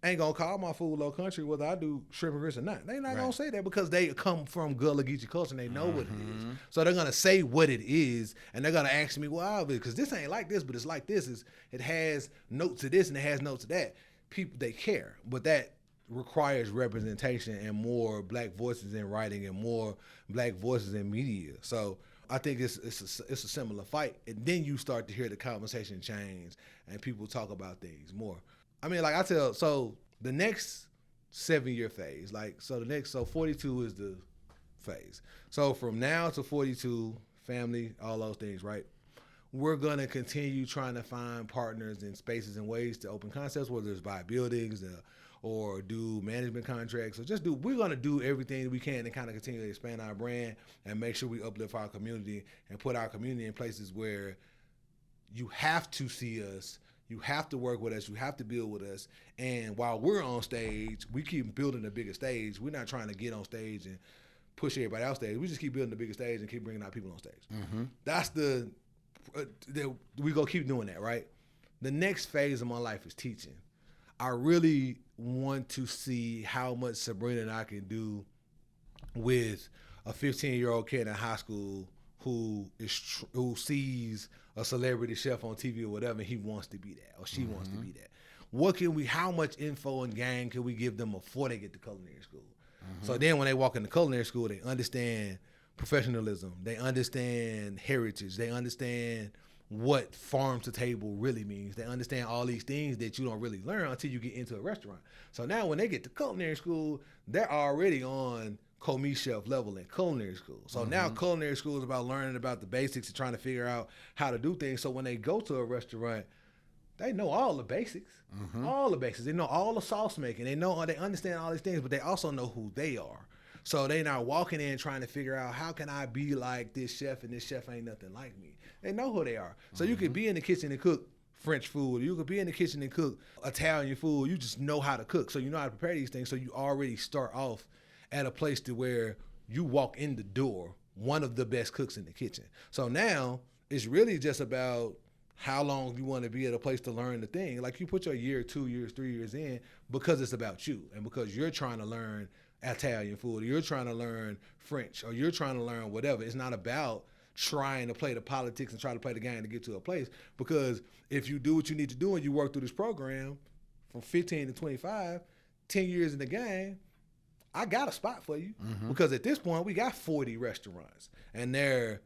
ain't gonna call my food low country whether I do shrimp and grits or not. They not gonna say that, because they come from Gullah Geechee culture and they know what it is. So they're gonna say what it is, and they're gonna ask me, well, because this ain't like this, but it's like this. It has notes of this and it has notes of that. People, they care, but that requires representation and more black voices in writing and more black voices in media. So I think it's a similar fight, and then you start to hear the conversation change and people talk about things more. I mean, like so the next 7-year phase, 42 is the phase. So from now to 42, family, all those things, right? We're gonna continue trying to find partners and spaces and ways to open concepts, whether it's buy buildings or do management contracts, or we're gonna do everything we can to kind of continue to expand our brand and make sure we uplift our community and put our community in places where you have to see us, you have to work with us, you have to build with us. And while we're on stage, we keep building a bigger stage. We're not trying to get on stage and push everybody off stage. We just keep building the bigger stage and keep bringing our people on stage. That's we gonna keep doing that, right? The next phase of my life is teaching. I really want to see how much Subrina and I can do with a 15-year-old kid in high school who sees a celebrity chef on TV or whatever, and he wants to be that, or she wants to be that. How much info and game can we give them before they get to culinary school? So then when they walk into culinary school, they understand professionalism, they understand heritage, they understand what farm to table really means. They understand all these things that you don't really learn until you get into a restaurant. So now when they get to culinary school, they're already on commis chef level in culinary school. So now culinary school is about learning about the basics and trying to figure out how to do things. So when they go to a restaurant, they know all the basics, all the basics. They know all the sauce making. They understand all these things, but they also know who they are. So they not walking in trying to figure out, how can I be like this chef, and this chef ain't nothing like me. They know who they are. So you could be in the kitchen and cook French food, or you could be in the kitchen and cook Italian food. You just know how to cook. So you know how to prepare these things. So you already start off at a place to where you walk in the door, one of the best cooks in the kitchen. So now it's really just about how long you want to be at a place to learn the thing. Like you put your year, 2 years, 3 years in, because it's about you and because you're trying to learn Italian food, or you're trying to learn French, or you're trying to learn whatever. It's not about trying to play the politics and try to play the game to get to a place. Because if you do what you need to do and you work through this program from 15 to 25, 10 years in the game, I got a spot for you. Because at this point, we got 40 restaurants. And they're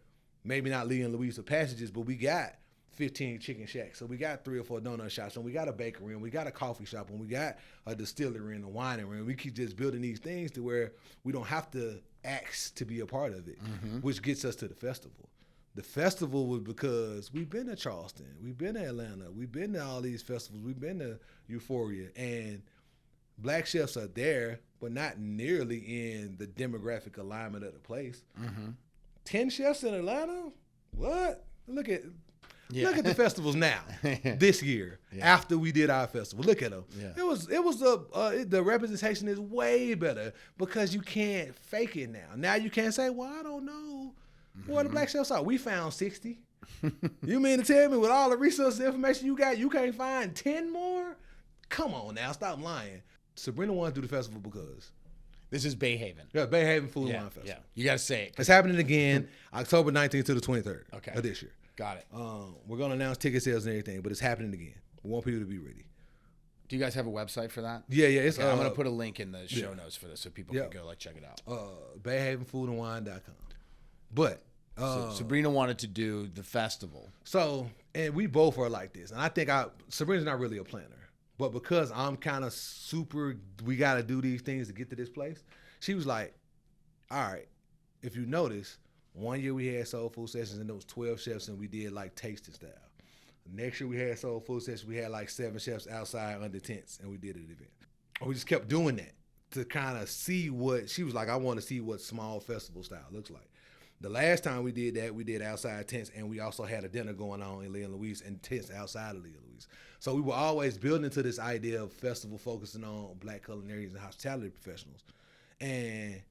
maybe not Lee and Louise or Passages, but we got 15 chicken shacks. So we got 3 or 4 donut shops, and we got a bakery, and we got a coffee shop, and we got a distillery and a winery. And we keep just building these things to where we don't have to ask to be a part of it, which gets us to the festival. The festival was because we've been to Charleston, we've been to Atlanta, we've been to all these festivals, we've been to Euphoria, and black chefs are there, but not nearly in the demographic alignment of the place. 10 chefs in Atlanta? What? Look at the festivals now, this year, after we did our festival. Look at them. The representation is way better because you can't fake it now. Now you can't say, well, I don't know where the black chefs are. We found 60. You mean to tell me with all the resources and information you got, you can't find 10 more? Come on now, stop lying. Subrina wanted to do the festival because this is Bayhaven. Yeah, Bayhaven Food and Wine Festival. Yeah, you got to say it. It's happening again, October 19th to the 23rd of this year. Got it. We're going to announce ticket sales and everything, but it's happening again. We want people to be ready. Do you guys have a website for that? Yeah. It's, I'm going to put a link in the show notes for this so people can go check it out. BayhavenFoodandWine.com. But so Subrina wanted to do the festival. So, and we both are like this. And I think Sabrina's not really a planner. But because I'm kind of super, we got to do these things to get to this place, she was like, all right, if you notice, one year we had soul food sessions and there was 12 chefs and we did like tasting style. Next year we had soul food sessions. We had like 7 chefs outside under tents, and we did an event. We just kept doing that to kind of see what, she was like, I want to see what small festival style looks like. The last time we did that, we did outside tents, and we also had a dinner going on in Leah and Louise and tents outside of Leah and Louise. So we were always building to this idea of festival focusing on Black culinarians and hospitality professionals. And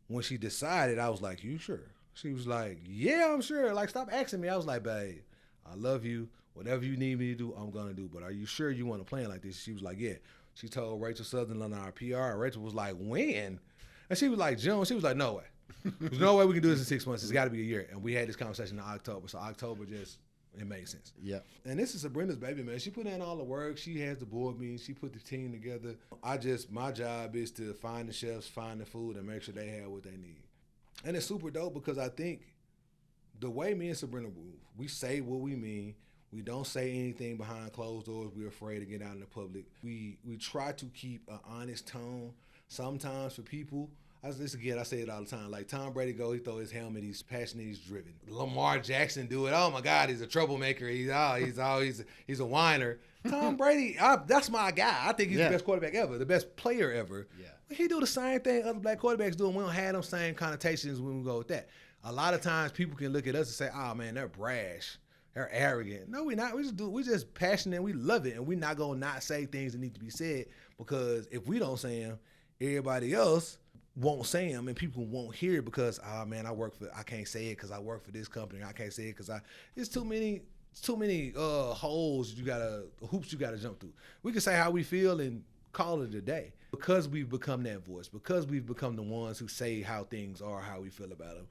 when she decided, I was like, you sure? She was like, yeah, I'm sure. Like, stop asking me. I was like, babe, I love you. Whatever you need me to do, I'm going to do. But are you sure you want to plan like this? She was like, yeah. She told Rachel Sutherland, our PR. Rachel was like, when? And she was like, June. She was like, no way. There's no way we can do this in 6 months. It's got to be a year. And we had this conversation in October. So October just, it made sense. Yeah. And this is Subrina's baby, man. She put in all the work. She has the board meetings. She put the team together. My job is to find the chefs, find the food, and make sure they have what they need. And it's super dope because I think the way me and Subrina move, we say what we mean. We don't say anything behind closed doors. We're afraid to get out in the public. We try to keep an honest tone. Sometimes for people, I say it all the time. Like Tom Brady he throw his helmet. He's passionate. He's driven. Lamar Jackson do it. Oh my God, he's a troublemaker. He's a whiner. Tom Brady, that's my guy. I think he's the best quarterback ever, the best player ever. Yeah. He do the same thing other Black quarterbacks do, and we don't have them same connotations when we go with that. A lot of times people can look at us and say, oh man, they're brash. They're arrogant. No, we're not. We just passionate and we love it, and we're not gonna not say things that need to be said, because if we don't say them, everybody else won't say them, and people won't hear it because, oh man, I can't say it because I work for this company. I can't say it because it's too many hoops you gotta jump through. We can say how we feel and call it a day, because we've become that voice, because we've become the ones who say how things are, how we feel about them.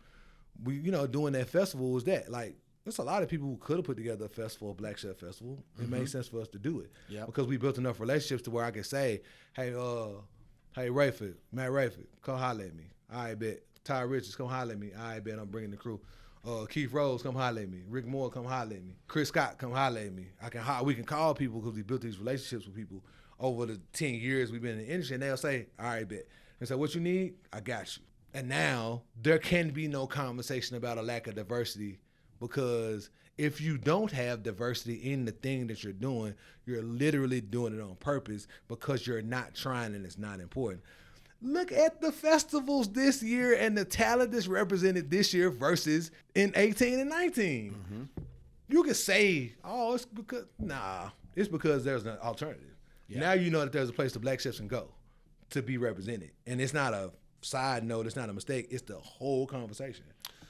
We, doing that festival was that, like, there's a lot of people who could have put together a festival, a Black Chef Festival. It made sense for us to do it. Yep. Because we built enough relationships to where I could say, hey, Matt Rayford, come holler at me. I bet. Ty Richards, come holler at me. I bet I'm bringing the crew. Keith Rose, come holler at me. Rick Moore, come holler at me. Chris Scott, come holler at me. We can call people because we built these relationships with people over the 10 years we've been in the industry, and they'll say, all right, bet. And so what you need, I got you. And now there can be no conversation about a lack of diversity, because if you don't have diversity in the thing that you're doing, you're literally doing it on purpose because you're not trying and it's not important. Look at the festivals this year and the talent that's represented this year versus in 18 and 19. Mm-hmm. You could say, oh, it's because there's an alternative. Yeah. Now you know that there's a place the Black chefs can go to be represented. And it's not a side note, it's not a mistake, it's the whole conversation.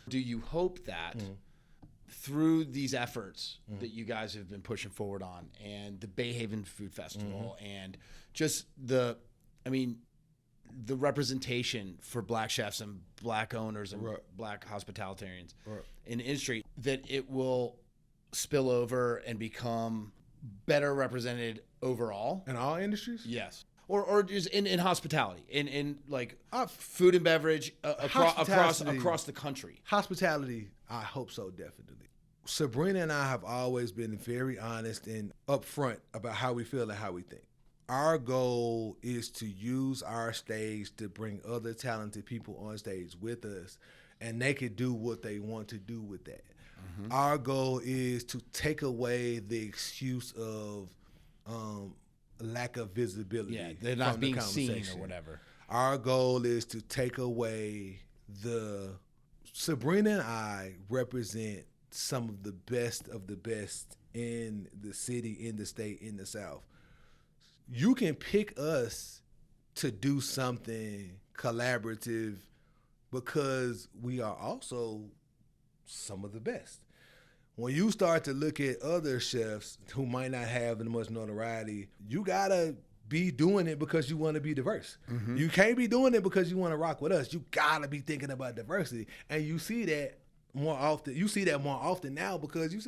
Do you hope that through these efforts that you guys have been pushing forward on, and the Bayhaven Food Festival, and just the representation for Black chefs and Black owners and Black hospitalitarians in the industry, that it will spill over and become better represented overall? In all industries? Yes. Or just in hospitality, in like food and beverage across the country. Hospitality, I hope so, definitely. Subrina and I have always been very honest and upfront about how we feel and how we think. Our goal is to use our stage to bring other talented people on stage with us, and they can do what they want to do with that. Mm-hmm. Our goal is to take away the excuse of lack of visibility. Yeah, they're not being seen or whatever. Our goal is to take away Subrina and I represent some of the best in the city, in the state, in the South. You can pick us to do something collaborative because we are also some of the best. When you start to look at other chefs who might not have as much notoriety, you gotta be doing it because you want to be diverse. Mm-hmm. You can't be doing it because you want to rock with us. You gotta be thinking about diversity, and you see that more often. You see that more often now because you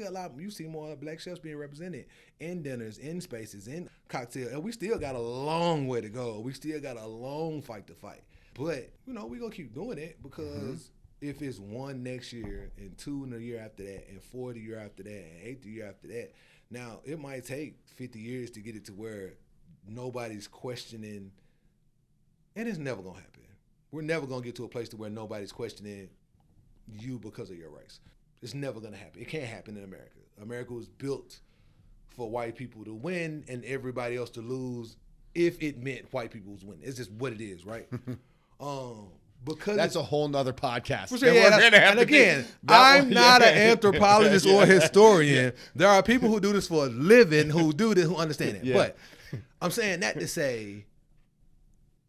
see more Black chefs being represented in dinners, in spaces, in cocktail, and we still got a long way to go. We still got a long fight to fight, but we're gonna keep doing it because. If it's 1 next year and 2 in the year after that and 4 the year after that and 8 the year after that, now it might take 50 years to get it to where nobody's questioning, and it's never gonna happen. We're never gonna get to a place to where nobody's questioning you because of your race. It's never gonna happen. It can't happen in America. America was built for white people to win and everybody else to lose if it meant white people was winning. It's just what it is, right? Because that's a whole nother podcast. Sure, and again, I'm not an anthropologist or a historian. Yeah. There are people who do this for a living who do this, who understand it. Yeah. But I'm saying that to say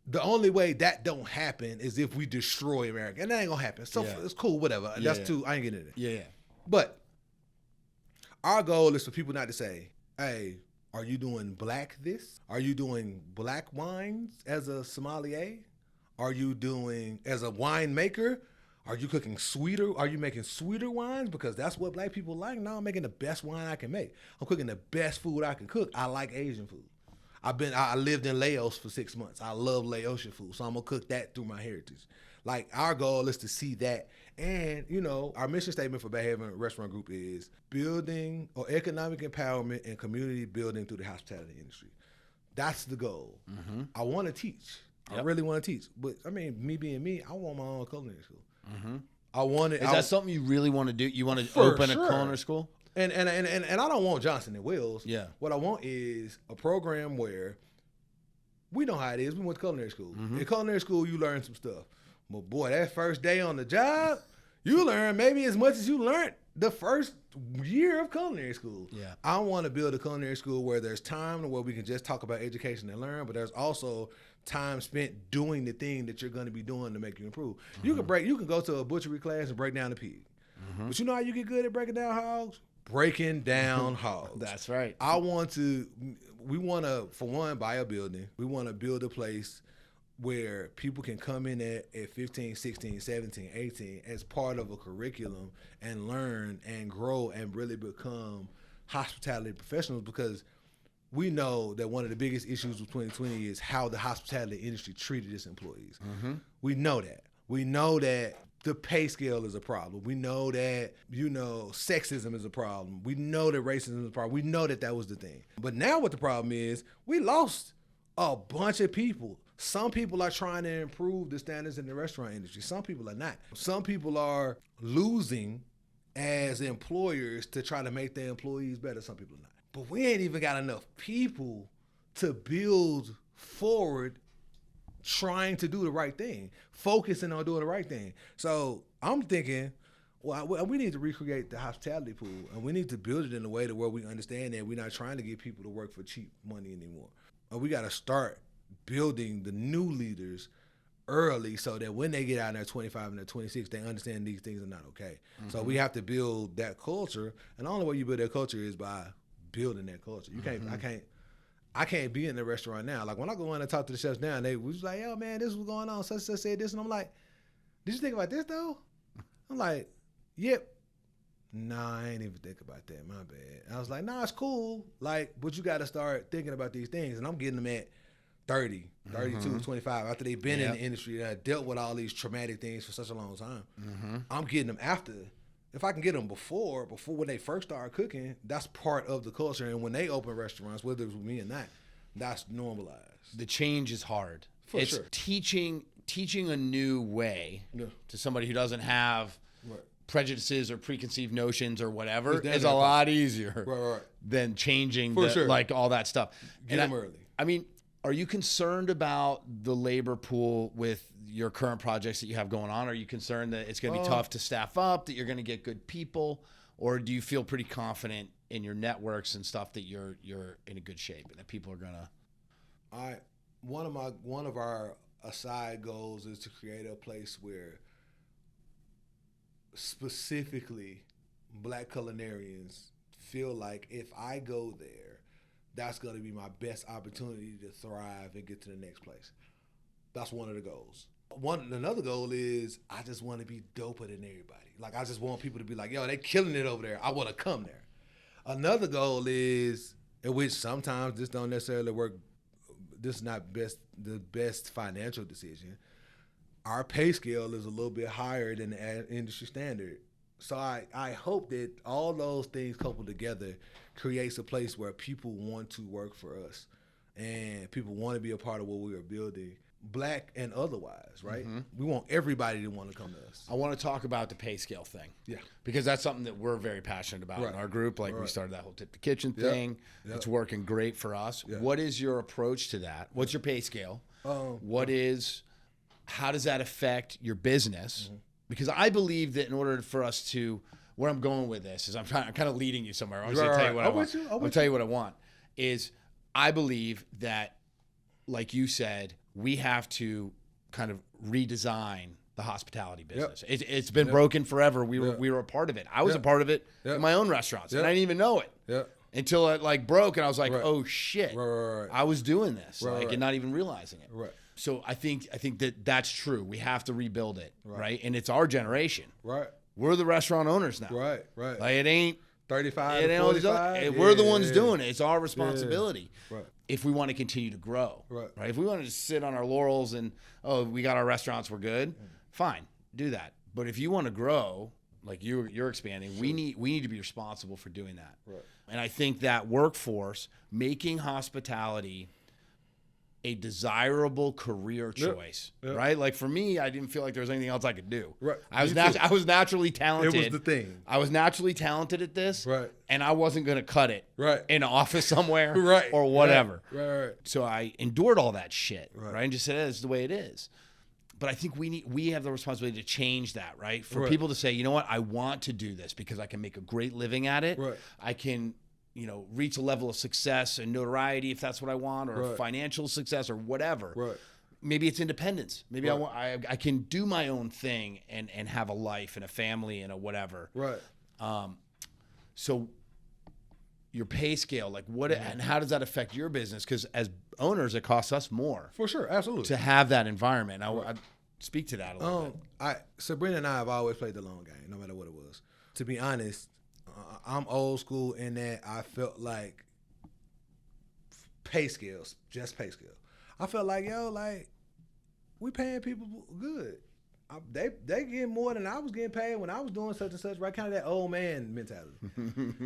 the only way that don't happen is if we destroy America. And that ain't gonna happen. So it's cool, whatever. That's too, I ain't getting into it. Yeah. But our goal is for people not to say, hey, are you doing black this? Are you doing black wines as a sommelier? Are you doing, as a winemaker, are you cooking sweeter? Are you making sweeter wines? Because that's what black people like. No, I'm making the best wine I can make. I'm cooking the best food I can cook. I like Asian food. I lived in Laos for 6 months. I love Laotian food, so I'm gonna cook that through my heritage. Like, our goal is to see that. And, you know, our mission statement for Bayhaven Restaurant Group is building or economic empowerment and community building through the hospitality industry. That's the goal. Mm-hmm. I want to teach. I really want to teach. But, I mean, me being me, I want my own culinary school. Mm-hmm. I want it. Is that something you really want to do? You want to open a culinary school? And I don't want Johnson and Wills. Yeah. What I want is a program where we know how it is. We went to culinary school. Mm-hmm. In culinary school, you learn some stuff. But, boy, that first day on the job, you learn maybe as much as you learned the first year of culinary school. Yeah. I want to build a culinary school where there's time where we can just talk about education and learn, but there's also time spent doing the thing that you're going to be doing to make you improve. Mm-hmm. You can go to a butchery class and break down a pig. Mm-hmm. But you know how you get good at breaking down hogs? Breaking down hogs. That's right. We want to, for one, buy a building. We want to build a place where people can come in at 15, 16, 17, 18 as part of a curriculum and learn and grow and really become hospitality professionals, because we know that one of the biggest issues of 2020 is how the hospitality industry treated its employees. Mm-hmm. We know that. We know that the pay scale is a problem. We know that, sexism is a problem. We know that racism is a problem. We know that that was the thing. But now what the problem is, we lost a bunch of people. Some people are trying to improve the standards in the restaurant industry. Some people are not. Some people are losing as employers to try to make their employees better. Some people are not. But we ain't even got enough people to build forward trying to do the right thing, focusing on doing the right thing. So I'm thinking, well, we need to recreate the hospitality pool, and we need to build it in a way to where we understand that we're not trying to get people to work for cheap money anymore. We got to start building the new leaders early so that when they get out and they're 25 and they're 26, they understand these things are not okay. Mm-hmm. So we have to build that culture, and the only way you build that culture is by building that culture. You can't. I can't be in the restaurant now. Like, when I go in and talk to the chefs now, they was like, yo, man, this is what's going on. Such said this. And I'm like, did you think about this, though? I'm like, yep. Nah, I ain't even think about that. My bad. And I was like, nah, it's cool. Like, but you got to start thinking about these things. And I'm getting them at 30, 32, mm-hmm. 25, after they've been in the industry and dealt with all these traumatic things for such a long time. Mm-hmm. I'm getting them after. If I can get them before when they first start cooking, that's part of the culture. And when they open restaurants, whether it's with me or not, that's normalized. The change is hard. It's sure. Teaching a new way to somebody who doesn't have prejudices or preconceived notions or whatever is a lot easier than changing all that stuff. Get them early. I mean, are you concerned about the labor pool with your current projects that you have going on? Are you concerned that it's going to be tough to staff up, that you're going to get good people, or do you feel pretty confident in your networks and stuff that you're in a good shape and that people are going to? One of our side goals is to create a place where specifically Black culinarians feel like if I go there, that's going to be my best opportunity to thrive and get to the next place. That's one of the goals. Another goal is I just want to be doper than everybody. Like, I just want people to be like, yo, they killing it over there. I want to come there. Another goal is, in which sometimes this don't necessarily work, this is not the best financial decision. Our pay scale is a little bit higher than the industry standard. So I hope that all those things coupled together creates a place where people want to work for us and people want to be a part of what we are building. Black and otherwise, right? We want everybody to want to come to us. I want to talk about the pay scale thing. Yeah. Because that's something that we're very passionate about in our group. Like we started that whole tip the kitchen thing. It's working great for us. What is your approach to that? What's your pay scale? How does that affect your business? Because I believe that in order for us to, where I'm going with this is I'm kind of leading you somewhere. I'm going to tell you what I want. I'll tell you what I want is I believe that, like you said, we have to kind of redesign the hospitality business. It's been broken forever. We were a part of it. I was a part of it in my own restaurants, and I didn't even know it until it like broke, and I was like, "Oh shit, I was doing this," and not even realizing it. Right. So I think that that's true. We have to rebuild it, right? And it's our generation. Right. We're the restaurant owners now. Right. Like it ain't 35, 45. We're the ones doing it. It's our responsibility. Right. If we want to continue to grow. Right. If we want to just sit on our laurels and, we got our restaurants, we're good, fine, do that. But if you want to grow, like you're expanding, we need to be responsible for doing that. Right. And I think that workforce, making hospitality a desirable career choice, right? Like for me, I didn't feel like there was anything else I could do. Right. I was naturally talented. It was the thing. I was naturally talented at this. Right. And I wasn't going to cut it. Right. In an office somewhere. Right. Or whatever. Right. So I endured all that shit. Right. And just said, "It's the way it is." But I think we have the responsibility to change that, right? For people to say, you know what, I want to do this because I can make a great living at it. Right. I can reach a level of success and notoriety if that's what I want, or financial success or whatever. Right. Maybe it's independence. Maybe I can do my own thing and have a life and a family and a whatever. Right. So your pay scale, like what, and how does that affect your business? Because as owners, it costs us more. For sure, absolutely. To have that environment. I speak to that a little bit. Sabrina and I have always played the long game, no matter what it was. To be honest, I'm old school in that I felt like pay scales, just pay scale. I felt like, we paying people good. They getting more than I was getting paid when I was doing such and such, right? Kind of that old man mentality.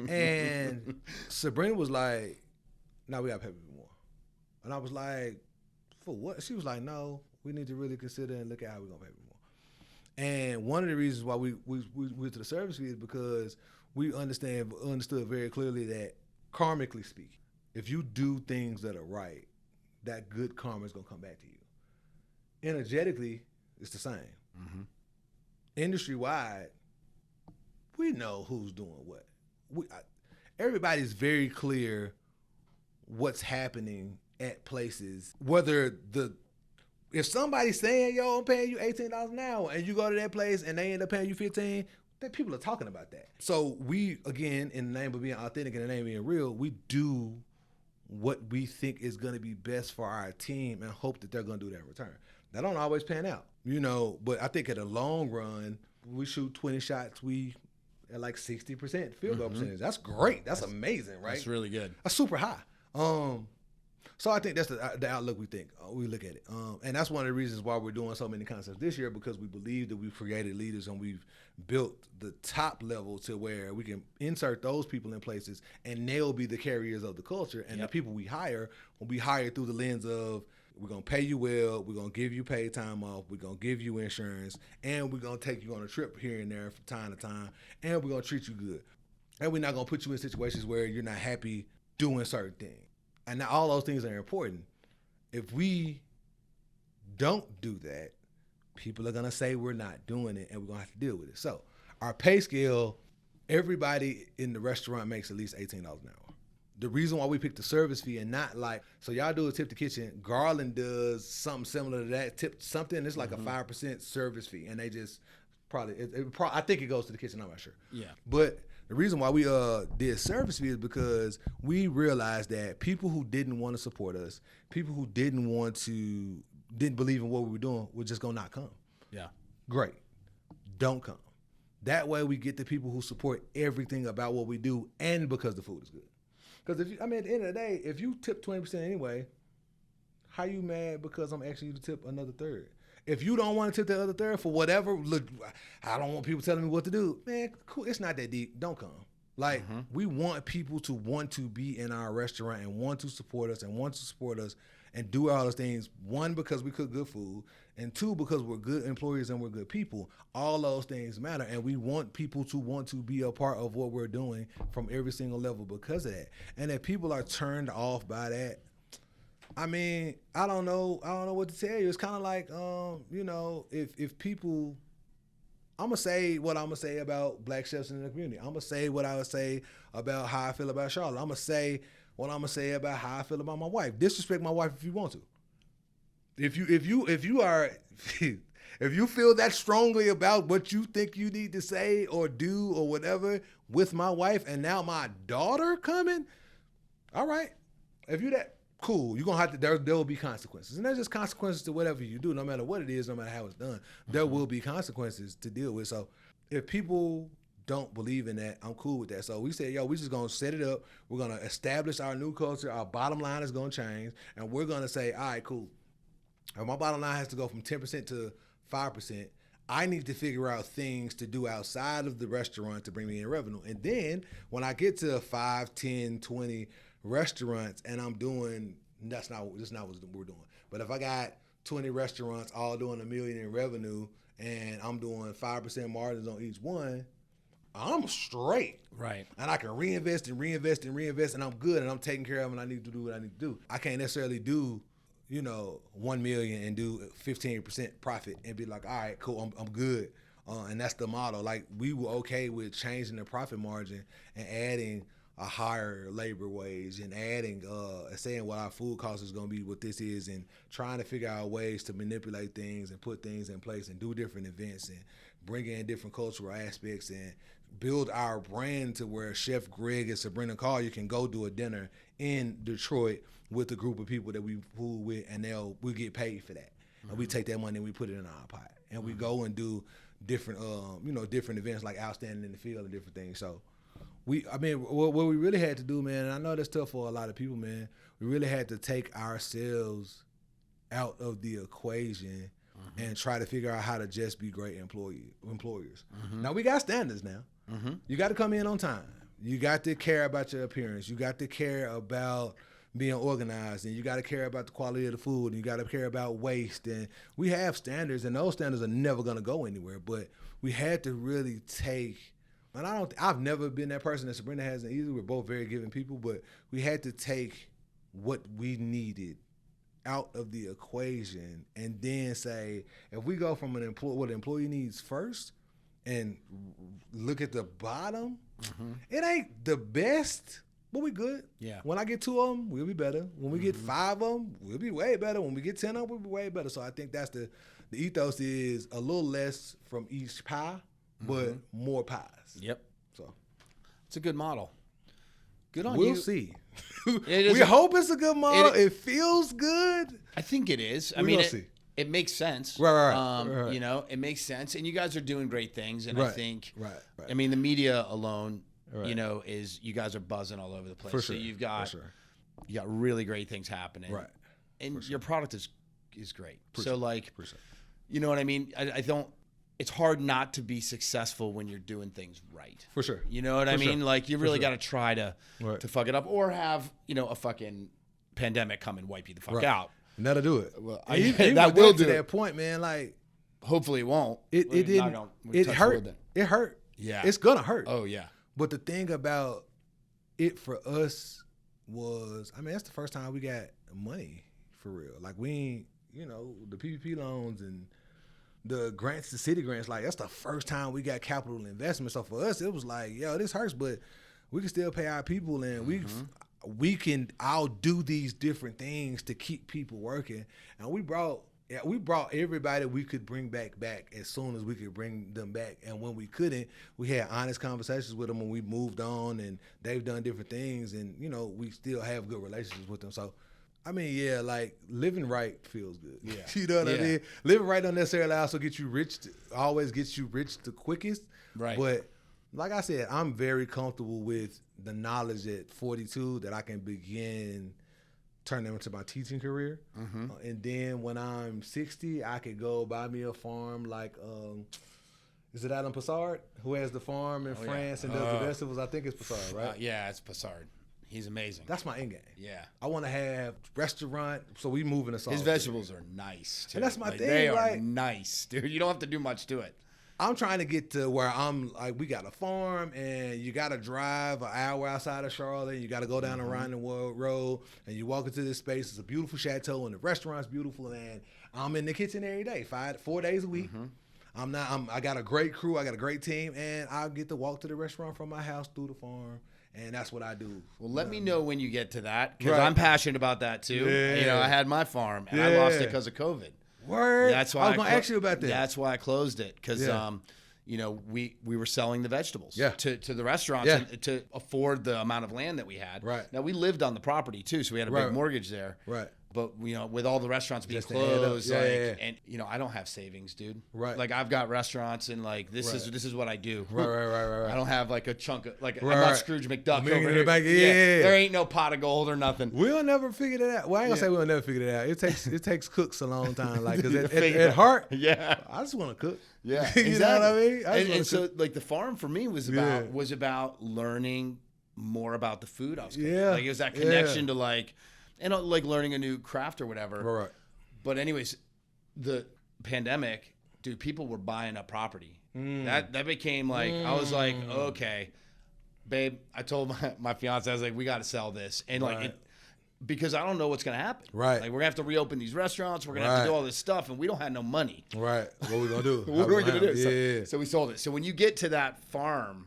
And Subrina was like, "No, we got to pay people more." And I was like, "For what?" She was like, "No, we need to really consider and look at how we're going to pay people more." And one of the reasons why we went to the service fee is because we understood very clearly that, karmically speaking, if you do things that are right, that good karma is going to come back to you. Energetically, it's the same. Mm-hmm. Industry-wide, we know who's doing what. Everybody's very clear what's happening at places. If somebody's saying, "Yo, I'm paying you $18 an hour," and you go to that place and they end up paying you $15, that people are talking about that. So we, again, in the name of being authentic and the name of being real, we do what we think is going to be best for our team and hope that they're going to do that in return. That don't always pan out, but I think at a long run, we shoot 20 shots, we at like 60% field goal percentage. That's great. That's amazing, right? That's really good. That's super high. So I think that's the outlook we look at it. And that's one of the reasons why we're doing so many concepts this year, because we believe that we've created leaders and we've built the top level to where we can insert those people in places and they'll be the carriers of the culture. And the people we hire will be hired through the lens of, we're going to pay you well, we're going to give you paid time off, we're going to give you insurance, and we're going to take you on a trip here and there from time to time, and we're going to treat you good. And we're not going to put you in situations where you're not happy doing certain things. And now all those things are important. If we don't do that, people are going to say we're not doing it, and we're going to have to deal with it. So our pay scale, everybody in the restaurant makes at least $18 an hour. The reason why we picked the service fee and not so y'all do a tip the kitchen, Garland does something similar to that, tip something, it's like a 5% service fee, and they just I think it goes to the kitchen, I'm not sure. Yeah. But the reason why we did service fee is because we realized that people who didn't want to support us, people who didn't believe in what we were doing, were just gonna not come. Yeah. Great. Don't come. That way we get the people who support everything about what we do, and because the food is good. Because at the end of the day, if you tip 20% anyway, how you mad because I'm asking you to tip another third? If you don't want to tip the other third for whatever, look, I don't want people telling me what to do. Man, cool, it's not that deep. Don't come. Like, we want people to want to be in our restaurant and want to support us and do all those things. One, because we cook good food, and two, because we're good employees and we're good people. All those things matter, and we want people to want to be a part of what we're doing from every single level because of that. And if people are turned off by that, I mean, I don't know what to tell you. It's kind of like, if people, I'm going to say what I'm going to say about black chefs in the community. I'm going to say what I would say about how I feel about Charlotte. I'm going to say what I'm going to say about how I feel about my wife. Disrespect my wife if you want to. If you feel that strongly about what you think you need to say or do or whatever with my wife, and now my daughter coming, all right. If you that, cool. You're going to have to, there will be consequences. And there's just consequences to whatever you do, no matter what it is, no matter how it's done. There will be consequences to deal with. So if people don't believe in that, I'm cool with that. So we said, we just going to set it up. We're going to establish our new culture. Our bottom line is going to change. And we're going to say, all right, cool. If my bottom line has to go from 10% to 5%, I need to figure out things to do outside of the restaurant to bring me in revenue. And then when I get to 5, 10, 20 restaurants and I'm doing, that's not what we're doing. But if I got 20 restaurants all doing $1 million in revenue and I'm doing 5% margins on each one, I'm straight. Right. And I can reinvest and I'm good and I'm taking care of it and I need to do what I need to do. I can't necessarily do 1 million and do 15% profit and be like, all right, cool, I'm good. And that's the model. Like, we were okay with changing the profit margin and adding a higher labor wage and adding, saying what our food cost is going to be, what this is, and trying to figure out ways to manipulate things and put things in place and do different events and bring in different cultural aspects and build our brand to where Chef Greg and Subrina Collier can go do a dinner in Detroit with a group of people that we food with, and we'll get paid for that. And we take that money and we put it in our pot. And we go and do different, different events like Outstanding in the Field and different things. So what we really had to do, man, and I know that's tough for a lot of people, man, we really had to take ourselves out of the equation and try to figure out how to just be great employers. Now, we got standards now. You got to come in on time. You got to care about your appearance. You got to care about being organized, and you got to care about the quality of the food, and you got to care about waste. And we have standards, and those standards are never going to go anywhere. But we had to really take, and I've never been that person that Subrina hasn't either. We're both very giving people, but we had to take what we needed out of the equation and then say, if we go from what an employee needs first and look at the bottom, it ain't the best, but we good. Yeah. When I get 2 of them, we'll be better. When we get 5 of them, we'll be way better. When we get 10 of them, we'll be way better. So I think that's the ethos is a little less from each pie, but more pies. Yep. So it's a good model. Good on you. We'll see. We hope it's a good model. It feels good. I think it is. We'll see. It makes sense. Right. It makes sense. And you guys are doing great things. And I think, right. I mean, the media alone, is you guys are buzzing all over the place. For sure. So you've got really great things happening. Right. And your product is great. Appreciate so you know what I mean? I don't, it's hard not to be successful when you're doing things right. For sure. You know what I mean? Sure. Like, you really got to try to fuck it up or have, a fucking pandemic come and wipe you the fuck out. And that'll do it. Well, that will do that point, man. Like, hopefully it won't. It didn't. It hurt. It hurt. Yeah. It's gonna hurt. Oh yeah. But the thing about it for us was, that's the first time we got money for real. Like, we ain't, the PPP loans and the grants, the city grants, like, that's the first time we got capital investment. So for us, it was like, this hurts, but we can still pay our people, and I'll do these different things to keep people working. And we brought everybody we could bring back as soon as we could bring them back. And when we couldn't, we had honest conversations with them when we moved on, and they've done different things, and we still have good relationships with them. So like, living right feels good. Yeah. You know what I mean? Living right don't necessarily also always gets you rich the quickest. Right. But like I said, I'm very comfortable with the knowledge at 42 that I can begin turning into my teaching career. And then when I'm 60, I could go buy me a farm like Is it Adam Passard who has the farm in France and does the vegetables? I think it's Passard, right? Yeah, it's Passard. He's amazing. That's my end game. Yeah. I want to have restaurant, so we moving to Salisbury. His vegetables are nice, too. And that's my thing. They are nice, dude. You don't have to do much to it. I'm trying to get to where I'm like, we got a farm and you got to drive an hour outside of Charlotte. You got to go down the Rhine Road and you walk into this space. It's a beautiful chateau and the restaurant's beautiful. And I'm in the kitchen every day, 4 days a week. I got a great crew. I got a great team. And I get to walk to the restaurant from my house through the farm. And that's what I do. Well, let me know when you get to that because I'm passionate about that too. Yeah. You know, I had my farm and I lost it because of COVID. Word. That's why I was going to ask you about that. That's why I closed it because, you know, we were selling the vegetables to the restaurants and to afford the amount of land that we had. Right. Now, we lived on the property too, so we had a big mortgage there. Right. But, you know, with all the restaurants being closed, and, you know, I don't have savings, dude. Right. Like, I've got restaurants and, like, this is what I do. Right. I don't have, like, a chunk of, like, I'm not Scrooge McDuck over in here. the bank. Yeah. There ain't no pot of gold or nothing. We'll never figure that out. Well, I ain't going to say we'll never figure that out. It takes cooks a long time. Like, because at heart, I just want to cook. Yeah. You know what I mean? And so, like, the farm for me was about learning more about the food I was cooking. Yeah. Like, it was that connection to, like, and like learning a new craft or whatever. Right. But anyways, the pandemic, dude, people were buying up property. That became like, I was like, okay, babe, I told my fiance, I was like, we got to sell this. And like, because I don't know what's going to happen. Right. Like, we're going to have to reopen these restaurants. We're going to have to do all this stuff. And we don't have no money. Right. What we going to do? What are we going to do? Yeah. So we sold it. So when you get to that farm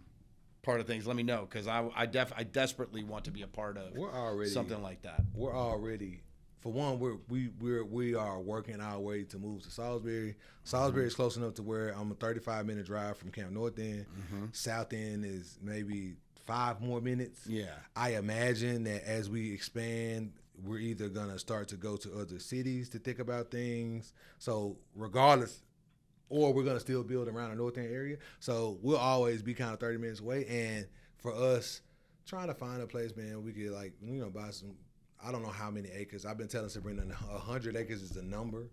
part of things, let me know because I desperately want to be a part of something like that. We're already, for one, we are working our way to move to Salisbury. Salisbury is close enough to where I'm a 35-minute drive from Camp North End. South End is maybe 5 more minutes. Yeah. I imagine that as we expand, we're either gonna start to go to other cities to think about things. So regardless. Or we're going to still build around the North End area. So we'll always be kind of 30 minutes away. And for us, trying to find a place, man, we could, like, you know, buy some, I don't know how many acres. I've been telling Subrina 100 acres is the number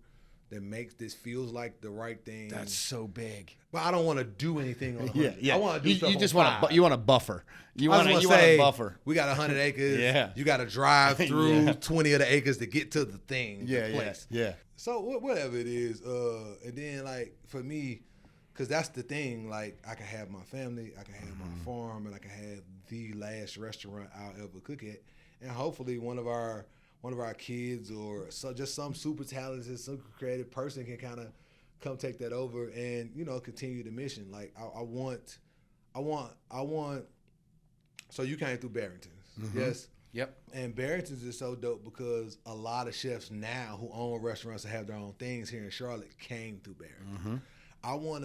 that makes this feels like the right thing. That's so big. But I don't want to do anything on 100. Yeah. I want to do stuff you just on 5. You want a buffer. You want a buffer. We got 100 acres. Yeah. You got to drive through 20 of the acres to get to the thing, the place. Yeah. So whatever it is, and then like for me, because that's the thing, like I can have my family, I can have my farm, and I can have the last restaurant I'll ever cook at, and hopefully one of our kids or just some super talented, super creative person can kind of come take that over and, you know, continue the mission. Like I want. So you came through Barrington's, yes. Yep. And Barrington's is so dope because a lot of chefs now who own restaurants and have their own things here in Charlotte came through Barrington's. I want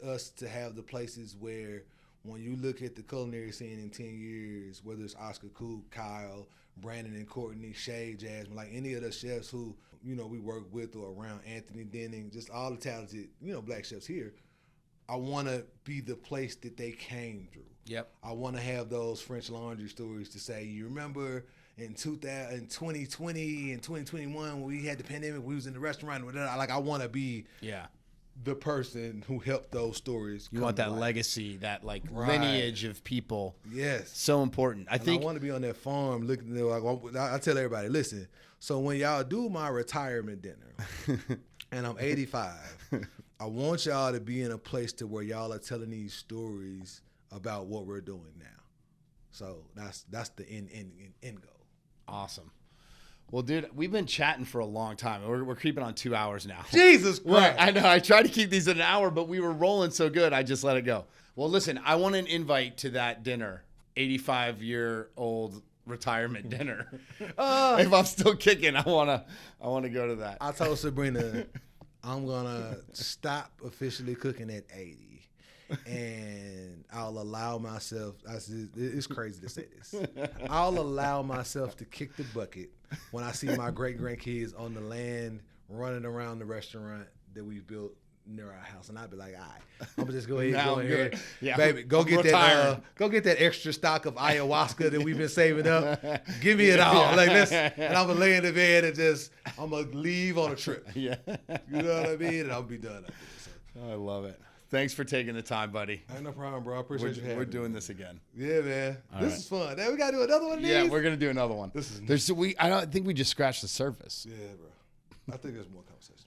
us to have the places where when you look at the culinary scene in 10 years, whether it's Oscar Coop, Kyle, Brandon and Courtney, Shay, Jasmine, like any of the chefs who, you know, we work with or around, Anthony Denning, just all the talented, you know, black chefs here, I want to be the place that they came through. Yep. I want to have those French Laundry stories to say, you remember in 2020 and 2021 when we had the pandemic, we was in the restaurant, like I want to be the person who helped those stories. You want that legacy, that like lineage of people. Yes. So important. I think I want to be on that farm looking like I tell everybody, listen, so when y'all do my retirement dinner and I'm 85, I want y'all to be in a place to where y'all are telling these stories about what we're doing now. So that's the end goal. Awesome. Well, dude, we've been chatting for a long time. We're creeping on 2 hours now. Jesus Christ. Well, I know. I tried to keep these at an hour, but we were rolling so good, I just let it go. Well, listen, I want an invite to that dinner, 85-year-old retirement dinner. If I'm still kicking, I wanna go to that. I told Subrina I'm gonna stop officially cooking at 80. And I'll allow myself, it's crazy to say this, I'll allow myself to kick the bucket when I see my great-grandkids on the land running around the restaurant that we've built near our house. And I'd be like, all right, I'm going to just go ahead. Yeah, baby, go get that extra stock of ayahuasca that we've been saving up. Give me it all. Like and I'm going to lay in the bed and I'm going to leave on a trip. Yeah. You know what I mean? And I'll be done after this. I love it. Thanks for taking the time, buddy. Ain't no problem, bro. I appreciate you having me. We're doing this again. Yeah, man. This is fun. Now we got to do another one of these. Yeah, we're going to do another one. I don't think we just scratched the surface. Yeah, bro. I think there's more conversation.